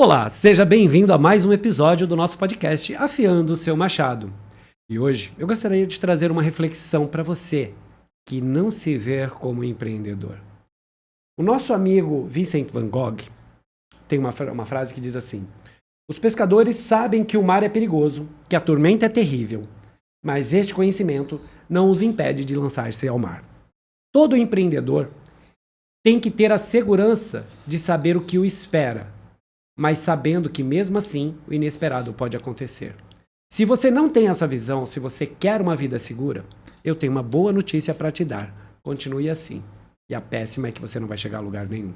Olá, seja bem-vindo a mais um episódio do nosso podcast Afiando o Seu Machado. E hoje eu gostaria de trazer uma reflexão para você que não se vê como empreendedor. O nosso amigo Vincent van Gogh tem uma frase que diz assim: os pescadores sabem que o mar é perigoso, que a tormenta é terrível, mas este conhecimento não os impede de lançar-se ao mar. Todo empreendedor tem que ter a segurança de saber o que o espera, mas sabendo que mesmo assim o inesperado pode acontecer. Se você não tem essa visão, se você quer uma vida segura, eu tenho uma boa notícia para te dar. Continue assim. E a péssima é que você não vai chegar a lugar nenhum.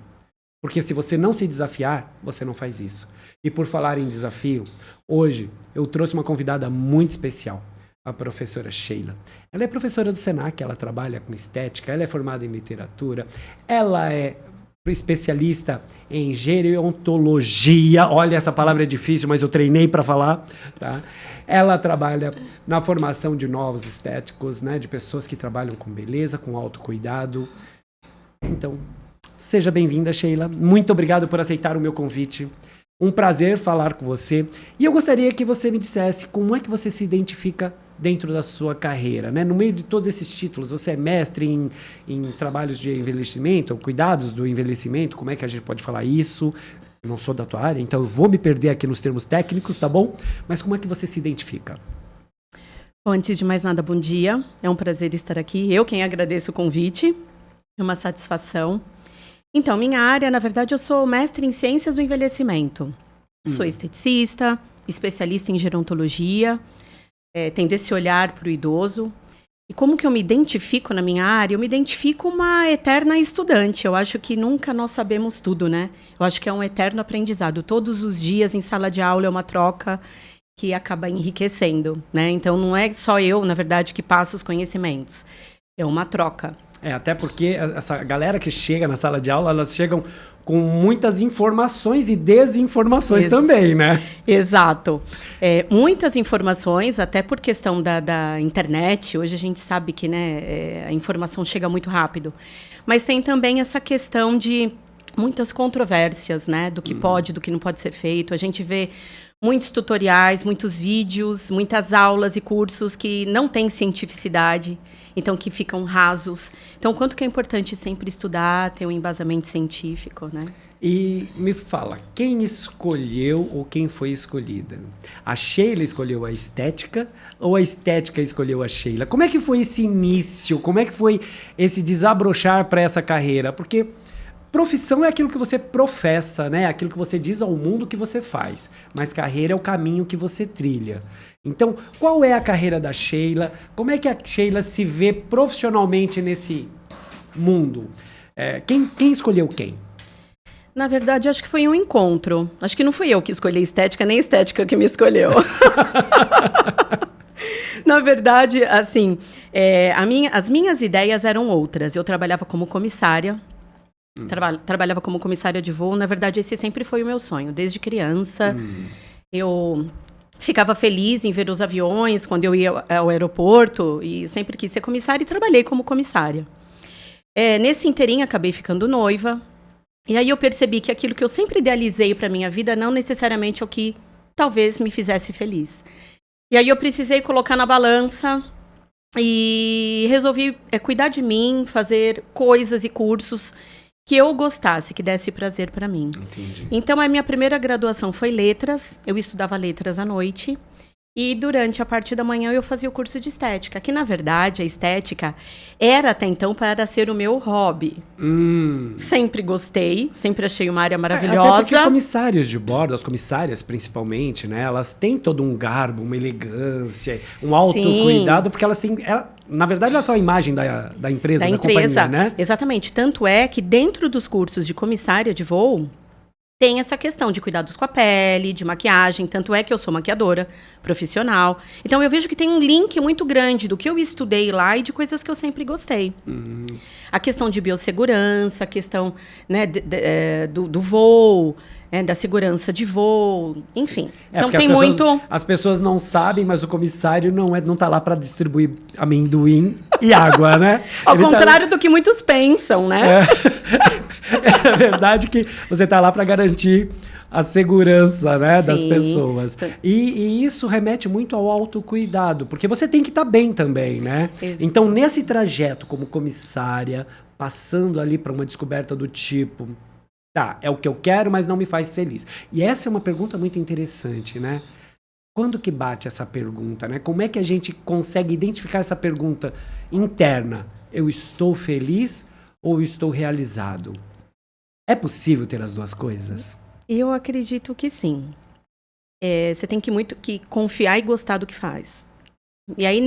Porque se você não se desafiar, você não faz isso. E por falar em desafio, hoje eu trouxe uma convidada muito especial, a professora Sheila. Ela é professora do Senac, ela trabalha com estética, ela é formada em literatura, ela é especialista em gerontologia. Olha, essa palavra é difícil, mas eu treinei para falar, tá? Ela trabalha na formação de novos estéticos, né, de pessoas que trabalham com beleza, com autocuidado. Então, seja bem-vinda, Sheila. Muito obrigado por aceitar o meu convite. Um prazer falar com você. E eu gostaria que você me dissesse como é que você se identifica dentro da sua carreira, né? No meio de todos esses títulos, você é mestre em trabalhos de envelhecimento, cuidados do envelhecimento, como é que a gente pode falar isso? Eu não sou da tua área, então eu vou me perder aqui nos termos técnicos, tá bom? Mas como é que você se identifica? Bom, antes de mais nada, bom dia. É um prazer estar aqui. Eu quem agradeço o convite. É uma satisfação. Então, minha área, na verdade, eu sou mestre em ciências do envelhecimento. Sou esteticista, especialista em gerontologia, tendo esse olhar para o idoso. E como que eu me identifico na minha área? Eu me identifico uma eterna estudante. Eu acho que nunca nós sabemos tudo, né? Eu acho que é um eterno aprendizado. Todos os dias em sala de aula é uma troca que acaba enriquecendo, né? Então, não é só eu, na verdade, que passo os conhecimentos. É uma troca. Até porque essa galera que chega na sala de aula, elas chegam com muitas informações e desinformações também, né? Exato. Muitas informações, até por questão da internet. Hoje a gente sabe que, né, a informação chega muito rápido. Mas tem também essa questão de muitas controvérsias, né? Do que pode, do que não pode ser feito. A gente vê muitos tutoriais, muitos vídeos, muitas aulas e cursos que não têm cientificidade, então que ficam rasos. Então, quanto que é importante sempre estudar, ter um embasamento científico, né? E me fala, quem escolheu ou quem foi escolhida? A Sheila escolheu a estética ou a estética escolheu a Sheila? Como é que foi esse início? Como é que foi esse desabrochar para essa carreira? Porque profissão é aquilo que você professa, né? Aquilo que você diz ao mundo que você faz. Mas carreira é o caminho que você trilha. Então, qual é a carreira da Sheila? Como é que a Sheila se vê profissionalmente nesse mundo? Quem escolheu quem? Na verdade, acho que foi um encontro. Acho que não fui eu que escolhi a estética, nem a estética que me escolheu. Na verdade, assim, as minhas ideias eram outras. Eu trabalhava como comissária. Trabalhava como comissária de voo. Na verdade, esse sempre foi o meu sonho. Desde criança, eu ficava feliz em ver os aviões quando eu ia ao aeroporto. E sempre quis ser comissária e trabalhei como comissária. Nesse inteirinho, acabei ficando noiva. E aí eu percebi que aquilo que eu sempre idealizei para minha vida não necessariamente é o que talvez me fizesse feliz. E aí eu precisei colocar na balança e resolvi cuidar de mim, fazer coisas e cursos que eu gostasse, que desse prazer para mim. Entendi. Então, a minha primeira graduação foi letras. Eu estudava letras à noite. E durante a parte da manhã eu fazia o curso de estética. Que, na verdade, a estética era até então para ser o meu hobby. Sempre gostei, sempre achei uma área maravilhosa. Até porque comissários de bordo, as comissárias principalmente, né? Elas têm todo um garbo, uma elegância, um autocuidado, porque elas têm... na verdade, elas são a imagem da empresa, da companhia, né? Exatamente. Tanto é que dentro dos cursos de comissária de voo, tem essa questão de cuidados com a pele, de maquiagem. Tanto é que eu sou maquiadora profissional. Então, eu vejo que tem um link muito grande do que eu estudei lá e de coisas que eu sempre gostei. A questão de biossegurança, a questão, né, do voo, da segurança de voo, enfim. Então, tem muito... As pessoas não sabem, mas o comissário não tá lá para distribuir amendoim e água, né? Ao contrário do que muitos pensam, né? É verdade que você está lá para garantir a segurança, né, das pessoas. E isso remete muito ao autocuidado, porque você tem que estar bem também, né? Exato. Então, nesse trajeto como comissária, passando ali para uma descoberta do tipo, tá, é o que eu quero, mas não me faz feliz. E essa é uma pergunta muito interessante, né? Quando que bate essa pergunta, né? Como é que a gente consegue identificar essa pergunta interna? Eu estou feliz ou estou realizado? É possível ter as duas coisas? Eu acredito que sim. Você tem que confiar e gostar do que faz. E aí,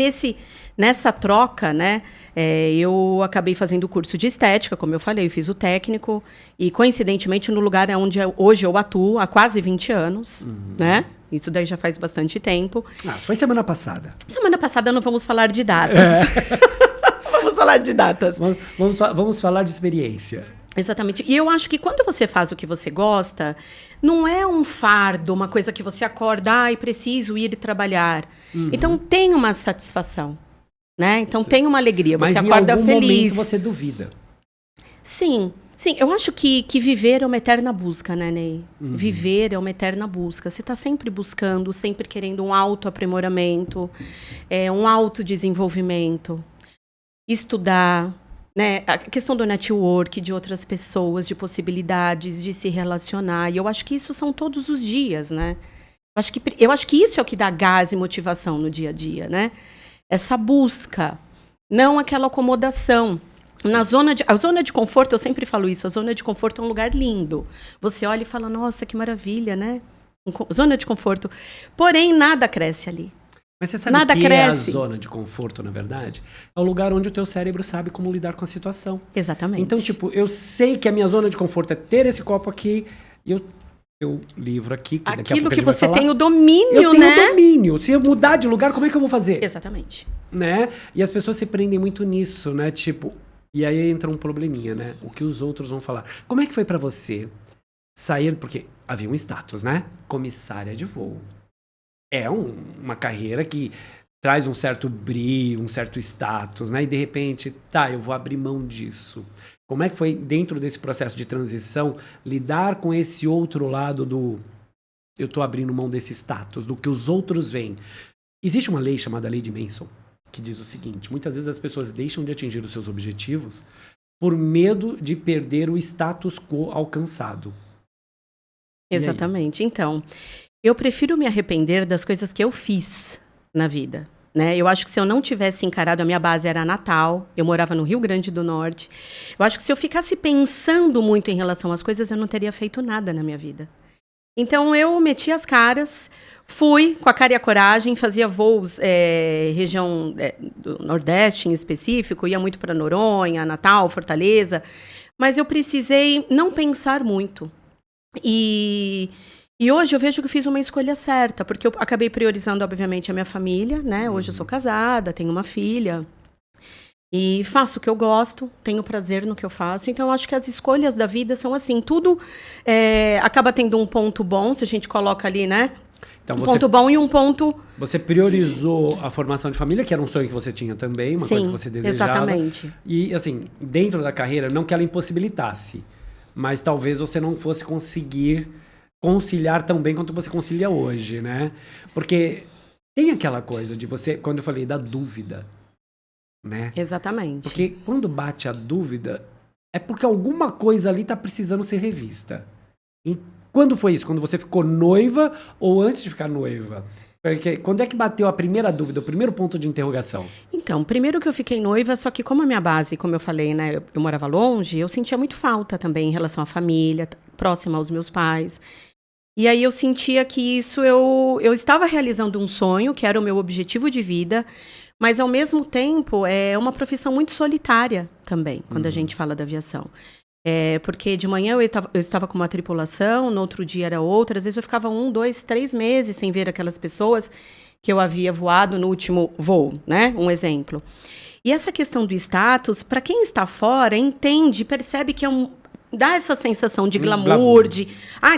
nessa troca, né, eu acabei fazendo o curso de estética, como eu falei, eu fiz o técnico, e coincidentemente no lugar onde hoje eu atuo há quase 20 anos, né? Isso daí já faz bastante tempo. Isso foi semana passada. Semana passada não vamos falar de datas. Vamos falar de datas. Vamos falar de experiência. Exatamente. E eu acho que quando você faz o que você gosta, não é um fardo, uma coisa que você acorda, preciso ir trabalhar. Então tem uma satisfação, né? Então tem uma alegria, você acorda feliz. Mas em algum momento você duvida. Sim, eu acho que viver é uma eterna busca, né, Ney? Viver é uma eterna busca. Você está sempre buscando, sempre querendo um autoaprimoramento, um autodesenvolvimento, estudar, né? A questão do network, de outras pessoas, de possibilidades de se relacionar. E eu acho que isso são todos os dias, né? Eu acho que isso é o que dá gás e motivação no dia a dia, né? Essa busca, não aquela acomodação. A zona de conforto, eu sempre falo isso, a zona de conforto é um lugar lindo. Você olha e fala, nossa, que maravilha, né? Zona de conforto. Porém, nada cresce ali. Mas você sabe que é a zona de conforto, na verdade? É o lugar onde o teu cérebro sabe como lidar com a situação. Exatamente. Então, tipo, eu sei que a minha zona de conforto é ter esse copo aqui e eu livro aqui. Que daqui aquilo a pouco que você tem o eu domínio, né? Eu tenho o domínio. Se eu mudar de lugar, como é que eu vou fazer? Exatamente. Né? E as pessoas se prendem muito nisso, né? Tipo, e aí entra um probleminha, né? O que os outros vão falar. Como é que foi pra você sair... Porque havia um status, né? Comissária de voo. É uma carreira que traz um certo brilho, um certo status, né? E de repente, eu vou abrir mão disso. Como é que foi, dentro desse processo de transição, lidar com esse outro lado do... Eu tô abrindo mão desse status, do que os outros veem. Existe uma lei chamada Lei de Manson, que diz o seguinte: muitas vezes as pessoas deixam de atingir os seus objetivos por medo de perder o status quo alcançado. Exatamente. Então, eu prefiro me arrepender das coisas que eu fiz na vida, né? Eu acho que se eu não tivesse encarado, a minha base era Natal, eu morava no Rio Grande do Norte. Eu acho que se eu ficasse pensando muito em relação às coisas, eu não teria feito nada na minha vida. Então, eu meti as caras, fui com a cara e a coragem, fazia voos região do Nordeste em específico, ia muito para Noronha, Natal, Fortaleza, mas eu precisei não pensar muito. E hoje eu vejo que eu fiz uma escolha certa, porque eu acabei priorizando, obviamente, a minha família, né? Hoje eu sou casada, tenho uma filha. E faço o que eu gosto, tenho prazer no que eu faço. Então, eu acho que as escolhas da vida são assim. Tudo acaba tendo um ponto bom, se a gente coloca ali, né? Então, ponto bom e um ponto... Você priorizou a formação de família, que era um sonho que você tinha também, uma coisa que você desejava. Exatamente. E, assim, dentro da carreira, não que ela impossibilitasse, mas talvez você não fosse conseguir conciliar tão bem quanto você concilia hoje, né? Porque tem aquela coisa de você... Quando eu falei da dúvida... Né? Exatamente. Porque quando bate a dúvida, é porque alguma coisa ali está precisando ser revista. E quando foi isso? Quando você ficou noiva ou antes de ficar noiva? Porque quando é que bateu a primeira dúvida, o primeiro ponto de interrogação? Então, primeiro que eu fiquei noiva, só que como a minha base, como eu falei, né, eu morava longe, eu sentia muito falta também em relação à família, próxima aos meus pais. E aí eu sentia que isso eu estava realizando um sonho, que era o meu objetivo de vida, mas, ao mesmo tempo, é uma profissão muito solitária também, quando a gente fala da aviação. Porque de manhã eu estava com uma tripulação, no outro dia era outra. Às vezes eu ficava 1, 2, 3 meses sem ver aquelas pessoas que eu havia voado no último voo, né? Um exemplo. E essa questão do status, para quem está fora, entende, percebe que dá essa sensação de glamour, de...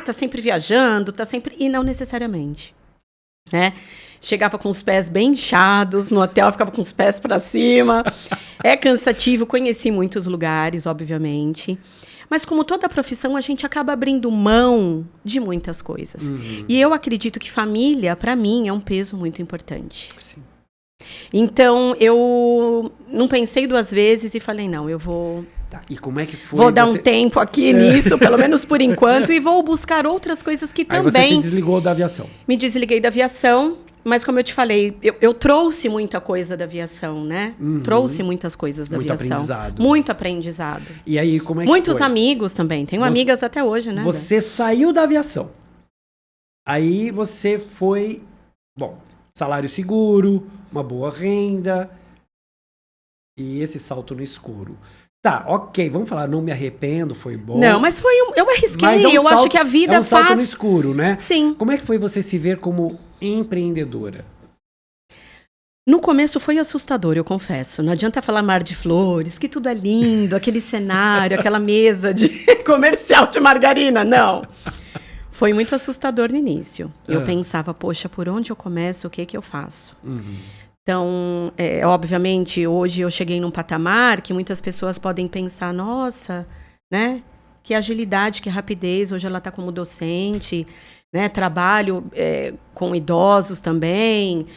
tá sempre viajando, tá sempre... E não necessariamente, né? Chegava com os pés bem inchados, no hotel ficava com os pés para cima. É cansativo, conheci muitos lugares, obviamente. Mas como toda profissão, a gente acaba abrindo mão de muitas coisas. E eu acredito que família, para mim, é um peso muito importante. Sim. Então, eu não pensei 2 vezes e falei, não, eu vou... Tá. E como é que foi? Vou dar um tempo aqui nisso, pelo menos por enquanto, e vou buscar outras coisas que Aí também... você se desligou da aviação. Me desliguei da aviação, mas como eu te falei, eu trouxe muita coisa da aviação, né? Trouxe muitas coisas da Muito aviação. aprendizado. Muito aprendizado. E aí, como é que Muitos foi? amigos também. Tenho amigas até hoje, né? Você saiu da aviação. Aí você foi... Bom, salário seguro, uma boa renda. E esse salto no escuro. Tá, ok, vamos falar, não me arrependo, foi bom. Não, mas eu arrisquei, Mas é um eu salto, acho que a vida é um salto no faz... escuro, né? Sim. Como é que foi você se ver como empreendedora? No começo foi assustador, eu confesso. Não adianta falar mar de flores, que tudo é lindo, aquele cenário, aquela mesa de comercial de margarina, não. Foi muito assustador no início. Eu pensava, poxa, por onde eu começo, o que eu faço? Então, obviamente, hoje eu cheguei num patamar que muitas pessoas podem pensar, nossa, né? Que agilidade, que rapidez, hoje ela está como docente, né? Trabalho com idosos também,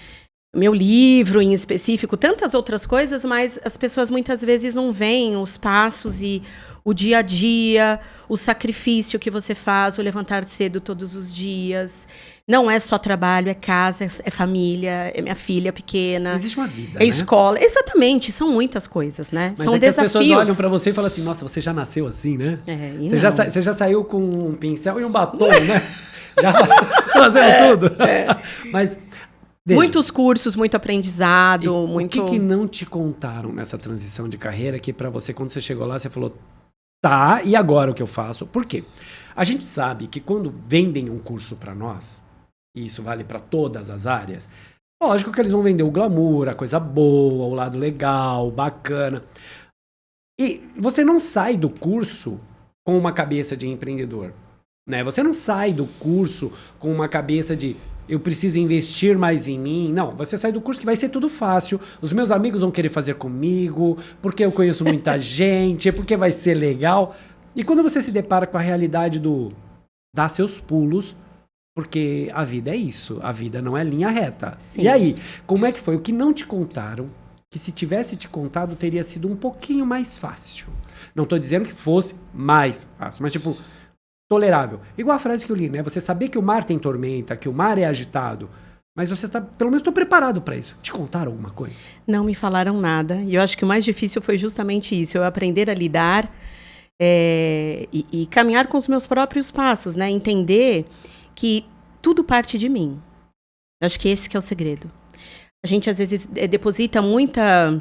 meu livro em específico, tantas outras coisas, mas as pessoas muitas vezes não veem os passos e o dia a dia, o sacrifício que você faz, o levantar cedo todos os dias. Não é só trabalho, é casa, é família, é minha filha pequena. Existe uma vida, é né? escola. Exatamente, são muitas coisas, né? Mas são é que desafios. as pessoas olham pra você e falam assim, nossa, você já nasceu assim, né? Você já saiu com um pincel e um batom, né? Já fazendo tudo. Mas... Veja, muitos cursos, muito aprendizado, muito... O que não te contaram nessa transição de carreira que pra você, quando você chegou lá, você falou, tá, e agora o que eu faço? Por quê? A gente sabe que quando vendem um curso pra nós, e isso vale pra todas as áreas, lógico que eles vão vender o glamour, a coisa boa, o lado legal, bacana. E você não sai do curso com uma cabeça de empreendedor, né? Você não sai do curso com uma cabeça de eu preciso investir mais em mim. Não, você sai do curso que vai ser tudo fácil. Os meus amigos vão querer fazer comigo, porque eu conheço muita gente, porque vai ser legal. E quando você se depara com a realidade do dar seus pulos, porque a vida é isso, a vida não é linha reta. Sim. E aí, como é que foi? O que não te contaram, que se tivesse te contado teria sido um pouquinho mais fácil. Não estou dizendo que fosse mais fácil, mas tipo... tolerável. Igual a frase que eu li, né? Você saber que o mar tem tormenta, que o mar é agitado, mas você está, pelo menos estou preparado para isso. Te contaram alguma coisa? Não me falaram nada. E eu acho que o mais difícil foi justamente isso. Eu aprender a lidar e caminhar com os meus próprios passos, né? Entender que tudo parte de mim. Eu acho que esse que é o segredo. A gente, às vezes, deposita muita...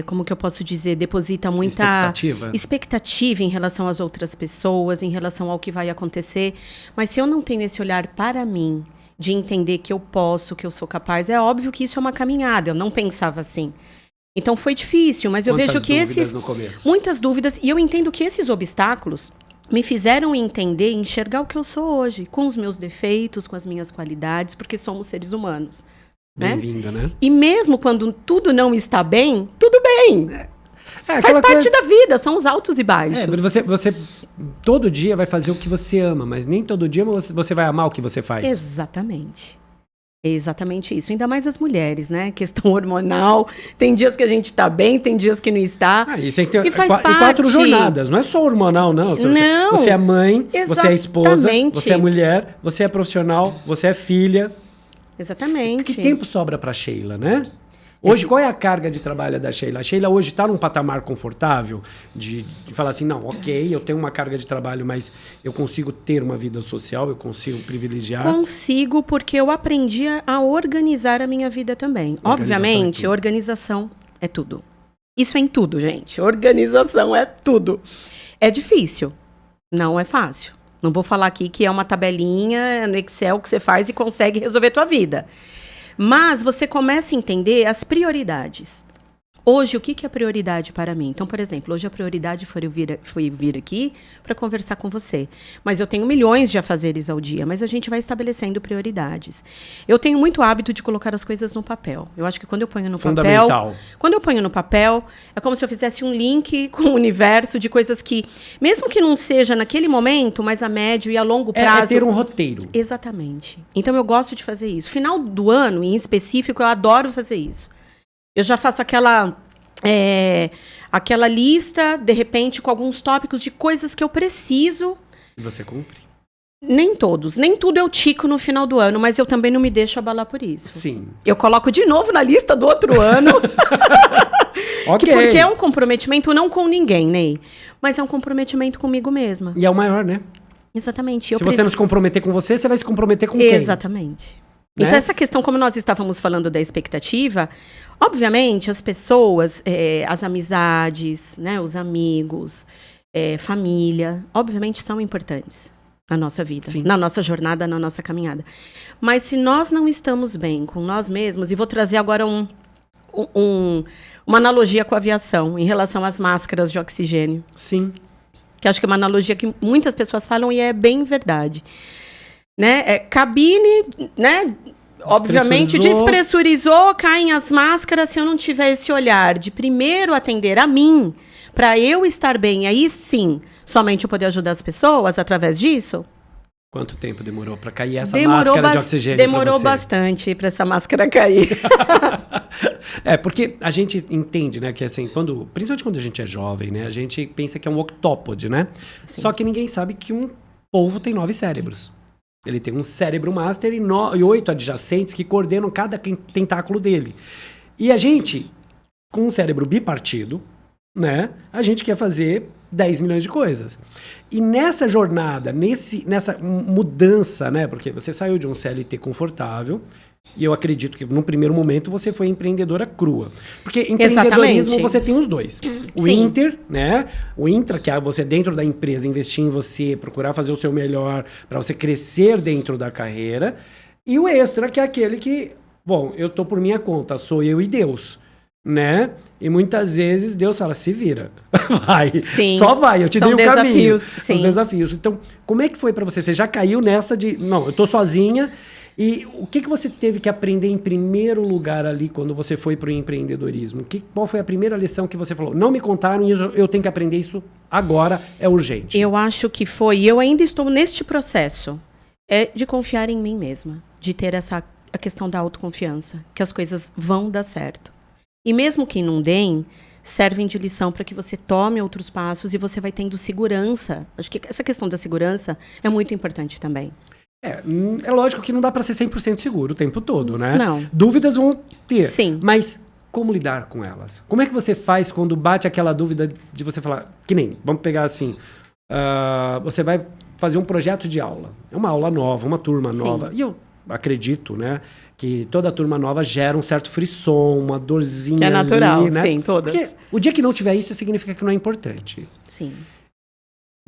como que eu posso dizer? Deposita muita expectativa em relação às outras pessoas, em relação ao que vai acontecer. Mas se eu não tenho esse olhar para mim, de entender que eu posso, que eu sou capaz, é óbvio que isso é uma caminhada. Eu não pensava assim. Então foi difícil, mas eu vejo que muitas dúvidas, e eu entendo que esses obstáculos me fizeram entender, enxergar o que eu sou hoje, com os meus defeitos, com as minhas qualidades, porque somos seres humanos. Bem-vinda, né? E mesmo quando tudo não está bem, tudo bem. Faz parte da vida, são os altos e baixos. Você todo dia vai fazer o que você ama, mas nem todo dia você vai amar o que você faz. Exatamente. É exatamente isso. Ainda mais as mulheres, né? Questão hormonal. Tem dias que a gente está bem, tem dias que não está. Isso aí tem, e faz parte. E 4 jornadas. Não é só hormonal, não. Você é mãe, exatamente. Você é esposa, você é mulher, você é profissional, você é filha. Exatamente. Que tempo sobra para Sheila, né? Hoje, qual é a carga de trabalho da Sheila? A Sheila hoje está num patamar confortável de falar assim, não, ok, eu tenho uma carga de trabalho, mas eu consigo ter uma vida social, eu consigo privilegiar? Consigo, porque eu aprendi a organizar a minha vida também. Obviamente, organização é tudo. Isso é em tudo, gente. Organização é tudo. É difícil, não é fácil. Não vou falar aqui que é uma tabelinha no Excel que você faz e consegue resolver a tua vida. Mas você começa a entender as prioridades. Hoje, o que é prioridade para mim? Então, por exemplo, hoje a prioridade foi vir aqui para conversar com você. Mas eu tenho milhões de afazeres ao dia, mas a gente vai estabelecendo prioridades. Eu tenho muito hábito de colocar as coisas no papel. Eu acho que quando eu ponho no papel... Quando eu ponho no papel, é como se eu fizesse um link com o universo de coisas que, mesmo que não seja naquele momento, mas a médio e a longo prazo... É ter um roteiro. Exatamente. Então, eu gosto de fazer isso. Final do ano, em específico, eu adoro fazer isso. Eu já faço aquela lista, de repente, com alguns tópicos de coisas que eu preciso. E você cumpre? Nem todos. Nem tudo eu tico no final do ano, mas eu também não me deixo abalar por isso. Sim. Eu coloco de novo na lista do outro ano. Ok. Porque é um comprometimento não com ninguém, Ney, mas é um comprometimento comigo mesma. E é o maior, né? Exatamente. Se você não se comprometer com você, você vai se comprometer com quem? Exatamente. Né? Então, essa questão, como nós estávamos falando da expectativa, obviamente, as pessoas, as amizades, né, os amigos, família, obviamente são importantes na nossa vida, Sim. na nossa jornada, na nossa caminhada. Mas se nós não estamos bem com nós mesmos, e vou trazer agora uma analogia com a aviação, em relação às máscaras de oxigênio. Sim. Que acho que é uma analogia que muitas pessoas falam e é bem verdade. Né? Cabine, né? Obviamente despressurizou, caem as máscaras. Se eu não tiver esse olhar de primeiro atender a mim, para eu estar bem, aí sim, somente eu poder ajudar as pessoas através disso. Quanto tempo demorou para cair essa máscara de oxigênio? Demorou bastante para essa máscara cair. Porque a gente entende, né, que assim, principalmente quando a gente é jovem, né, a gente pensa que é um octópode, né? Sim. Só que ninguém sabe que um polvo tem 9 cérebros. Ele tem um cérebro master e 8 adjacentes que coordenam cada tentáculo dele. E a gente, com um cérebro bipartido, né, a gente quer fazer 10 milhões de coisas. E nessa jornada, nessa mudança, né, porque você saiu de um CLT confortável, e eu acredito que no primeiro momento você foi empreendedora crua. Porque empreendedorismo Exatamente. Você tem os dois. O Sim. Inter, né? O intra, que é você dentro da empresa investir em você, procurar fazer o seu melhor para você crescer dentro da carreira. E o extra, que é aquele que, bom, eu tô por minha conta, sou eu e Deus, né? E muitas vezes Deus fala, se vira, vai, Sim. Só vai, eu te dei o caminho. Sim. Os desafios. Então, como é que foi para você? Você já caiu nessa de, não, eu tô sozinha. E o que você teve que aprender em primeiro lugar ali quando você foi para o empreendedorismo? Qual foi a primeira lição que você falou? Não me contaram e eu tenho que aprender isso agora, é urgente. Eu acho que foi, e eu ainda estou neste processo, de confiar em mim mesma, de ter a questão da autoconfiança, que as coisas vão dar certo. E mesmo que não deem, servem de lição para que você tome outros passos e você vai tendo segurança. Acho que essa questão da segurança é muito importante também. É lógico que não dá para ser 100% seguro o tempo todo, né? Não. Dúvidas vão ter. Sim. Mas como lidar com elas? Como é que você faz quando bate aquela dúvida de você falar... Que nem, vamos pegar assim... você vai fazer um projeto de aula. É uma aula nova, uma turma Sim. nova. E eu acredito, né? Que toda turma nova gera um certo frisson, uma dorzinha. Que é natural, ali, né? Sim, todas. Porque o dia que não tiver isso, significa que não é importante. Sim.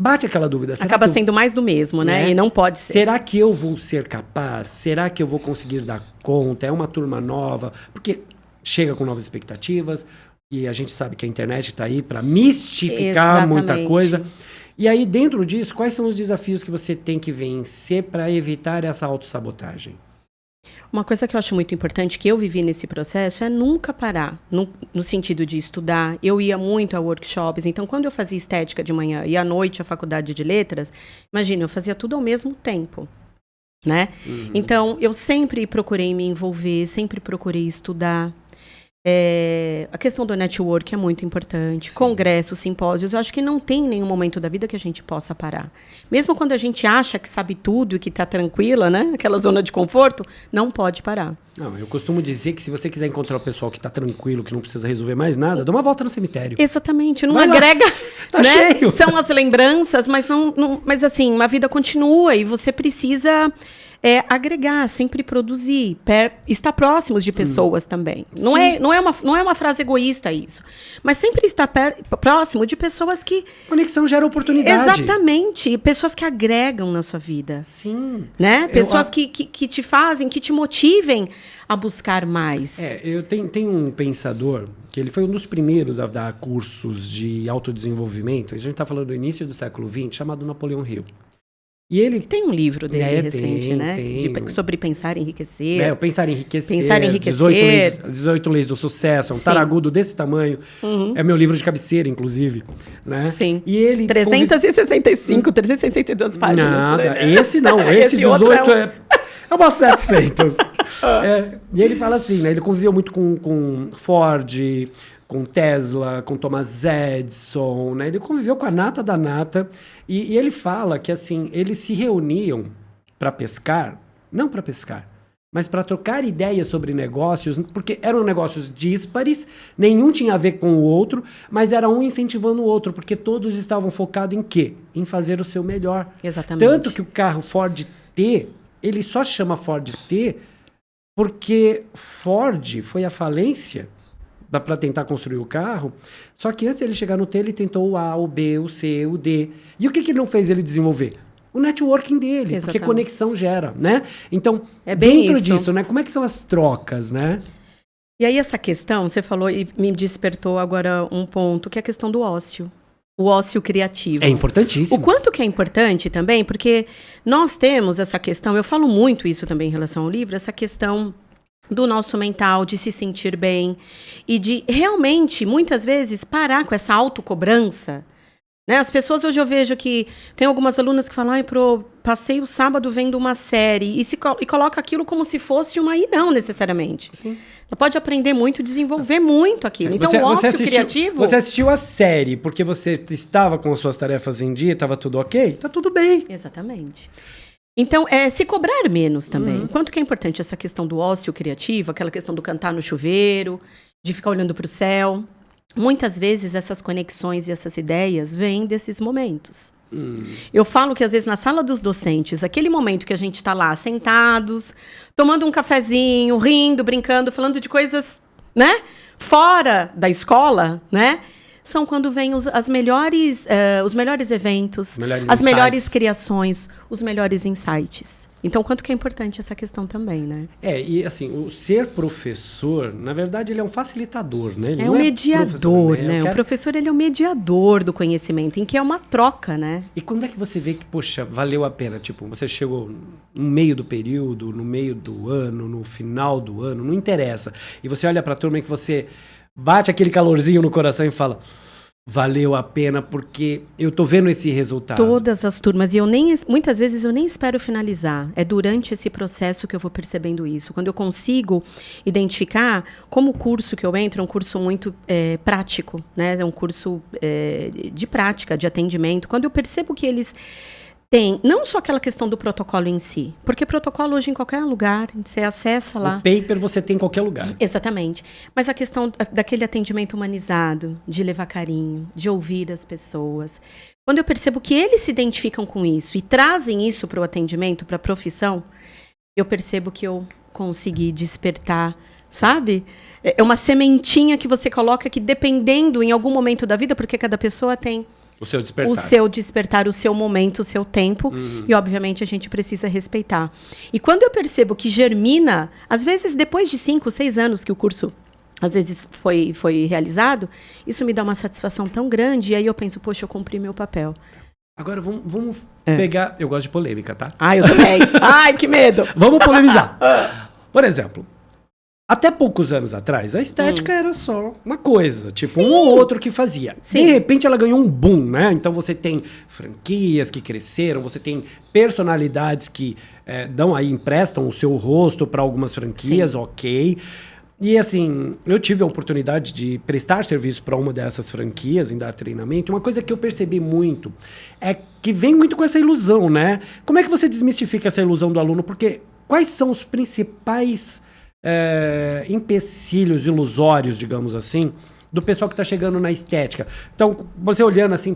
Bate aquela dúvida. Acaba sendo mais do mesmo, né? E não pode ser. Será que eu vou ser capaz? Será que eu vou conseguir dar conta? É uma turma nova? Porque chega com novas expectativas e a gente sabe que a internet está aí para mistificar muita coisa. E aí, dentro disso, quais são os desafios que você tem que vencer para evitar essa autossabotagem? Uma coisa que eu acho muito importante, que eu vivi nesse processo, é nunca parar, no sentido de estudar. Eu ia muito a workshops, então quando eu fazia estética de manhã e à noite a faculdade de letras, imagina, eu fazia tudo ao mesmo tempo, né? Uhum. Então, eu sempre procurei me envolver, sempre procurei estudar. A questão do network é muito importante. Sim. Congressos, simpósios, eu acho que não tem nenhum momento da vida que a gente possa parar. Mesmo quando a gente acha que sabe tudo e que está tranquila, né? Aquela zona de conforto, não pode parar. Não, eu costumo dizer que se você quiser encontrar o pessoal que está tranquilo, que não precisa resolver mais nada, dá uma volta no cemitério. Exatamente, não agrega. Tá cheio. São as lembranças, mas assim, a vida continua e você precisa é agregar, sempre produzir, estar próximos de pessoas também. Não é uma frase egoísta isso, mas sempre estar próximo de pessoas que... Conexão gera oportunidade. Exatamente, pessoas que agregam na sua vida. Sim. Né? Pessoas que te fazem, que te motivem a buscar mais. Eu tenho um pensador, que ele foi um dos primeiros a dar cursos de autodesenvolvimento, a gente está falando do início do século XX, chamado Napoleão Hill. E ele tem um livro dele recente, né? Sobre pensar e enriquecer. O Pensar e Enriquecer. Pensar e Enriquecer. 18 leis do sucesso. Um taragudo desse tamanho. É meu livro de cabeceira, inclusive. Né? Sim. E ele 362 páginas. Nada. Esse não. Esse 18 é umas 700. E ele fala assim, né? Ele conviveu muito com Ford, com Tesla, com Thomas Edison, né? Ele conviveu com a nata da nata e ele fala que assim, eles se reuniam para pescar, não para pescar, mas para trocar ideias sobre negócios, porque eram negócios díspares, nenhum tinha a ver com o outro, mas era um incentivando o outro, porque todos estavam focados em quê? Em fazer o seu melhor. Exatamente. Tanto que o carro Ford T, ele só chama Ford T porque Ford foi à falência para tentar construir o carro, só que antes de ele chegar no T, ele tentou o A, o B, o C, o D. E o que ele não fez ele desenvolver? O networking dele, Exatamente. porque conexão gera, né? Então, bem dentro isso. disso, né? Como é que são as trocas, né? E aí essa questão, você falou e me despertou agora um ponto, que é a questão do ócio. O ócio criativo. É importantíssimo. O quanto que é importante também, porque nós temos essa questão, eu falo muito isso também em relação ao livro, essa questão do nosso mental, de se sentir bem e de realmente, muitas vezes, parar com essa autocobrança. Né? As pessoas, hoje eu vejo que tem algumas alunas que falam, passei o sábado vendo uma série e coloca aquilo como se fosse uma... E não necessariamente. Sim. Ela pode aprender muito, desenvolver muito aquilo. Então, o ócio criativo... Você assistiu a série porque você estava com as suas tarefas em dia, estava tudo ok? Tá tudo bem. Exatamente. Então, se cobrar menos também. Quanto que é importante essa questão do ócio criativo, aquela questão do cantar no chuveiro, de ficar olhando para o céu. Muitas vezes essas conexões e essas ideias vêm desses momentos. Eu falo que às vezes na sala dos docentes, aquele momento que a gente está lá sentados, tomando um cafezinho, rindo, brincando, falando de coisas, né, fora da escola, né? São quando vêm os melhores eventos, as melhores criações, os melhores insights. Então, quanto que é importante essa questão também, né? E assim, o ser professor, na verdade, ele é um facilitador, né? Ele é um mediador, né? O professor, ele é o mediador do conhecimento, em que é uma troca, né? E quando é que você vê que, poxa, valeu a pena? Tipo, você chegou no meio do período, no meio do ano, no final do ano, não interessa. E você olha pra turma e que você bate aquele calorzinho no coração e fala... Valeu a pena porque eu tô vendo esse resultado. Todas as turmas. E muitas vezes eu nem espero finalizar. É durante esse processo que eu vou percebendo isso. Quando eu consigo identificar como o curso que eu entro é um curso muito prático, né? É um curso de prática, de atendimento. Quando eu percebo que eles têm não só aquela questão do protocolo em si, porque protocolo hoje em qualquer lugar, você acessa lá. O paper você tem em qualquer lugar. Exatamente. Mas a questão daquele atendimento humanizado, de levar carinho, de ouvir as pessoas. Quando eu percebo que eles se identificam com isso e trazem isso para o atendimento, para a profissão, eu percebo que eu consegui despertar, sabe? É uma sementinha que você coloca que dependendo em algum momento da vida, porque cada pessoa tem o seu despertar. O seu despertar, o seu momento, o seu tempo. E, obviamente, a gente precisa respeitar. E quando eu percebo que germina, às vezes, depois de 5, 6 anos que o curso, às vezes, foi realizado, isso me dá uma satisfação tão grande. E aí eu penso, poxa, eu cumpri meu papel. Agora, vamos pegar... Eu gosto de polêmica, tá? Eu também. Ai, que medo! Vamos polemizar. Por exemplo... Até poucos anos atrás, a estética era só uma coisa, tipo Sim. um ou outro que fazia. Sim. De repente ela ganhou um boom, né? Então você tem franquias que cresceram, você tem personalidades que emprestam o seu rosto para algumas franquias, Sim. Ok. E assim, eu tive a oportunidade de prestar serviço para uma dessas franquias, em dar treinamento. Uma coisa que eu percebi muito é que vem muito com essa ilusão, né? Como é que você desmistifica essa ilusão do aluno? Porque quais são os principais... empecilhos ilusórios, digamos assim, do pessoal que está chegando na estética. Então, você olhando assim,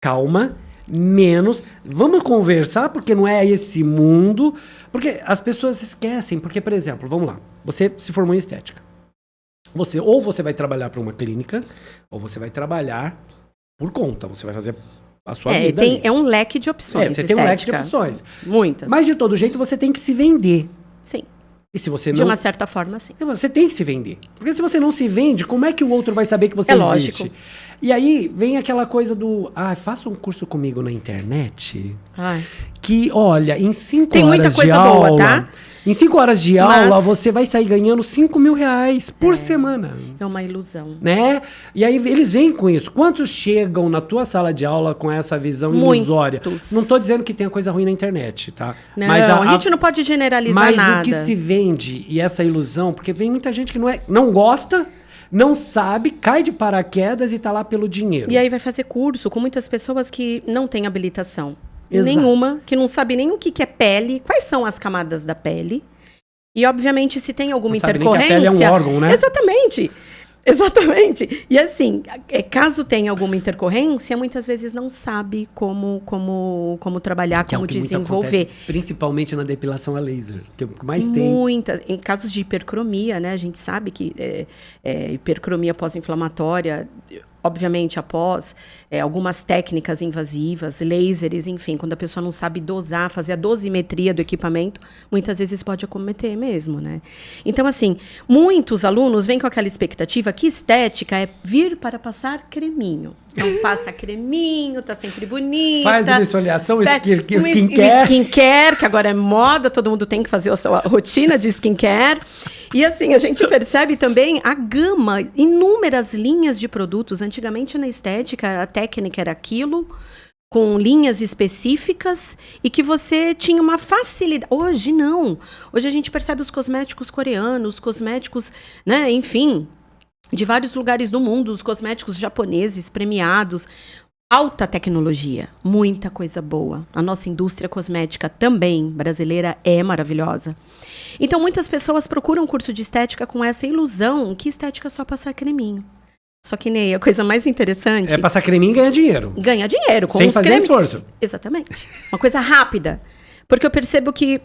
calma, menos. Vamos conversar, porque não é esse mundo. Porque as pessoas esquecem. Porque, por exemplo, vamos lá. Você se formou em estética. Ou você vai trabalhar para uma clínica, ou você vai trabalhar por conta. Você vai fazer a sua vida. É um leque de opções. Você tem um leque de opções. Muitas. Mas, de todo jeito, você tem que se vender. Sim. E se você de uma certa forma, sim. Você tem que se vender. Porque se você não se vende, como é que o outro vai saber que você existe? Lógico. E aí vem aquela coisa do... faça um curso comigo na internet. Que, olha, em 5 tem horas muita de coisa aula... boa, tá? Em 5 horas de aula, você vai sair ganhando 5 mil reais por semana. É uma ilusão. Né? E aí eles vêm com isso. Quantos chegam na tua sala de aula com essa visão ilusória? Não estou dizendo que tenha coisa ruim na internet, tá? Não, mas a gente não pode generalizar nada. Mas o que se vende e essa ilusão, porque vem muita gente que não gosta, não sabe, cai de paraquedas e tá lá pelo dinheiro. E aí vai fazer curso com muitas pessoas que não têm habilitação. Exato. Nenhuma, que não sabe nem o que é pele, quais são as camadas da pele. E, obviamente, se tem alguma intercorrência... Sabe nem que a pele é um órgão, né? Exatamente. E assim, caso tenha alguma intercorrência, muitas vezes não sabe como trabalhar, como desenvolver. Principalmente na depilação a laser, que é o que mais tem. Em casos de hipercromia, né? A gente sabe que hipercromia pós-inflamatória... Obviamente, após algumas técnicas invasivas, lasers, enfim, quando a pessoa não sabe dosar, fazer a dosimetria do equipamento, muitas vezes pode acometer mesmo, né? Então, assim, muitos alunos vêm com aquela expectativa que estética é vir para passar creminho. Então, passa creminho, tá sempre bonita. Faz uma esfoliação, skincare. Skincare, que agora é moda, todo mundo tem que fazer a sua rotina de skincare. E assim, a gente percebe também a gama, inúmeras linhas de produtos. Antigamente, na estética, a técnica era aquilo, com linhas específicas, e que você tinha uma facilidade. Hoje, não. Hoje a gente percebe os cosméticos coreanos, cosméticos, né, enfim... de vários lugares do mundo, os cosméticos japoneses premiados, alta tecnologia, muita coisa boa. A nossa indústria cosmética também brasileira é maravilhosa. Então, muitas pessoas procuram curso de estética com essa ilusão que estética é só passar creminho. Só que, Ney, a coisa mais interessante... é passar creminho e ganhar dinheiro. Ganhar dinheiro. Com sem fazer esforço. Exatamente. Uma coisa rápida. Porque eu percebo que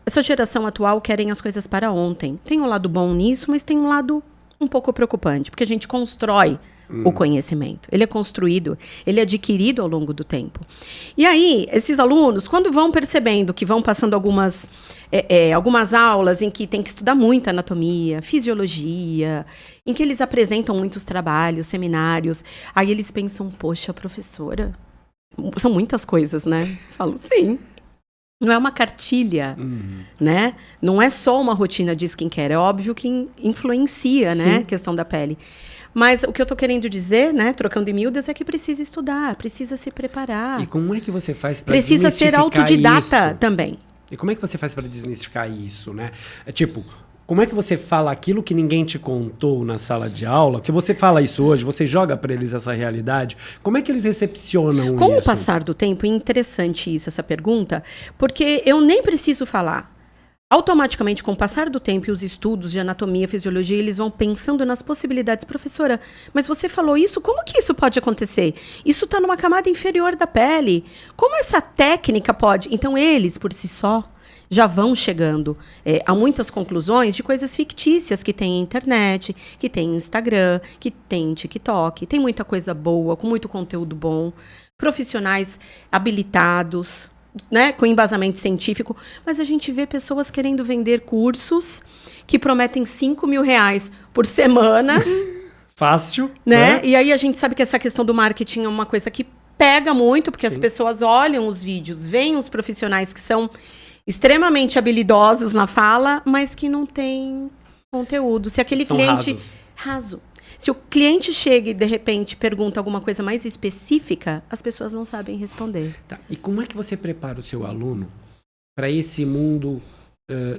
essa geração atual querem as coisas para ontem. Tem um lado bom nisso, mas tem um lado... um pouco preocupante, porque a gente constrói o conhecimento. Ele é construído, ele é adquirido ao longo do tempo. E aí, esses alunos, quando vão percebendo que vão passando algumas aulas em que tem que estudar muita anatomia, fisiologia, em que eles apresentam muitos trabalhos, seminários, aí eles pensam, poxa, professora, são muitas coisas, né? Falo, sim. Não é uma cartilha, né? Não é só uma rotina de skincare. É óbvio que influencia, né, a questão da pele. Mas o que eu estou querendo dizer, né, trocando em miúdas, é que precisa estudar, precisa se preparar. E como é que você faz para precisa ser autodidata isso? Também. E como é que você faz para desmistificar isso, né? Como é que você fala aquilo que ninguém te contou na sala de aula? Que você fala isso hoje, você joga para eles essa realidade. Como é que eles recepcionam isso? Com o passar do tempo, é interessante isso, essa pergunta, porque eu nem preciso falar. Automaticamente, com o passar do tempo e os estudos de anatomia e fisiologia, eles vão pensando nas possibilidades. Professora, mas você falou isso, como que isso pode acontecer? Isso está numa camada inferior da pele. Como essa técnica pode... Então, eles, por si só, já vão chegando a muitas conclusões de coisas fictícias que tem internet, que tem Instagram, que tem TikTok. Tem muita coisa boa, com muito conteúdo bom. Profissionais habilitados, né, com embasamento científico. Mas a gente vê pessoas querendo vender cursos que prometem 5 mil reais por semana. Fácil. Né? E aí a gente sabe que essa questão do marketing é uma coisa que pega muito, porque as pessoas olham os vídeos, veem os profissionais que são... extremamente habilidosos na fala, mas que não tem conteúdo. Se aquele cliente... Raso. Se o cliente chega e, de repente, pergunta alguma coisa mais específica, as pessoas não sabem responder. Tá. E como é que você prepara o seu aluno para esse mundo,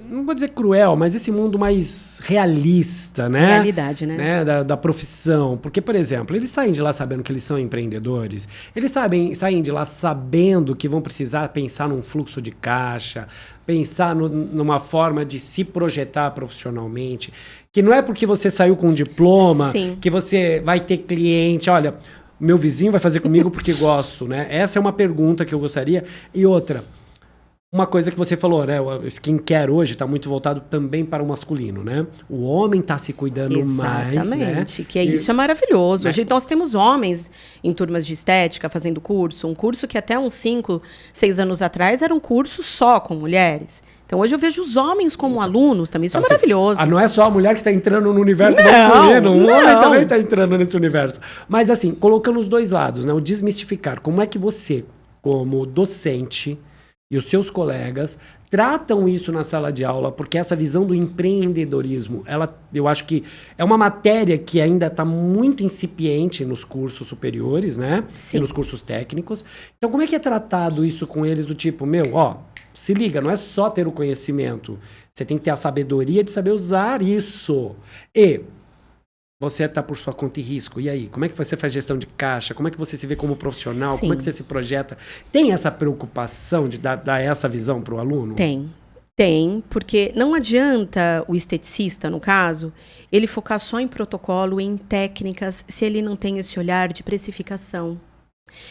não vou dizer cruel, mas esse mundo mais realista, né? Realidade, né? Da profissão. Porque, por exemplo, eles saem de lá sabendo que eles são empreendedores, eles saem de lá sabendo que vão precisar pensar num fluxo de caixa, pensar numa forma de se projetar profissionalmente, que não é porque você saiu com um diploma que você vai ter cliente. Olha, meu vizinho vai fazer comigo porque gosto, né? Essa é uma pergunta que eu gostaria. E outra, uma coisa que você falou, né? O skincare hoje está muito voltado também para o masculino, né? O homem está se cuidando mais, né? Exatamente, que isso é maravilhoso. Né? Hoje nós temos homens em turmas de estética fazendo curso, um curso que até uns 5, 6 anos atrás era um curso só com mulheres. Então hoje eu vejo os homens como alunos também, isso é maravilhoso. Não é só a mulher que está entrando no universo masculino, o homem também está entrando nesse universo. Mas assim, colocando os dois lados, né? O desmistificar, como é que você, como docente, e os seus colegas tratam isso na sala de aula, porque essa visão do empreendedorismo, eu acho que é uma matéria que ainda está muito incipiente nos cursos superiores, né? Sim. E nos cursos técnicos. Então, como é que é tratado isso com eles do tipo, se liga, não é só ter o conhecimento, você tem que ter a sabedoria de saber usar isso. E você está por sua conta e risco. E aí, como é que você faz gestão de caixa? Como é que você se vê como profissional? Sim. Como é que você se projeta? Tem essa preocupação de dar essa visão para o aluno? Tem, porque não adianta o esteticista, no caso, ele focar só em protocolo, em técnicas, se ele não tem esse olhar de precificação.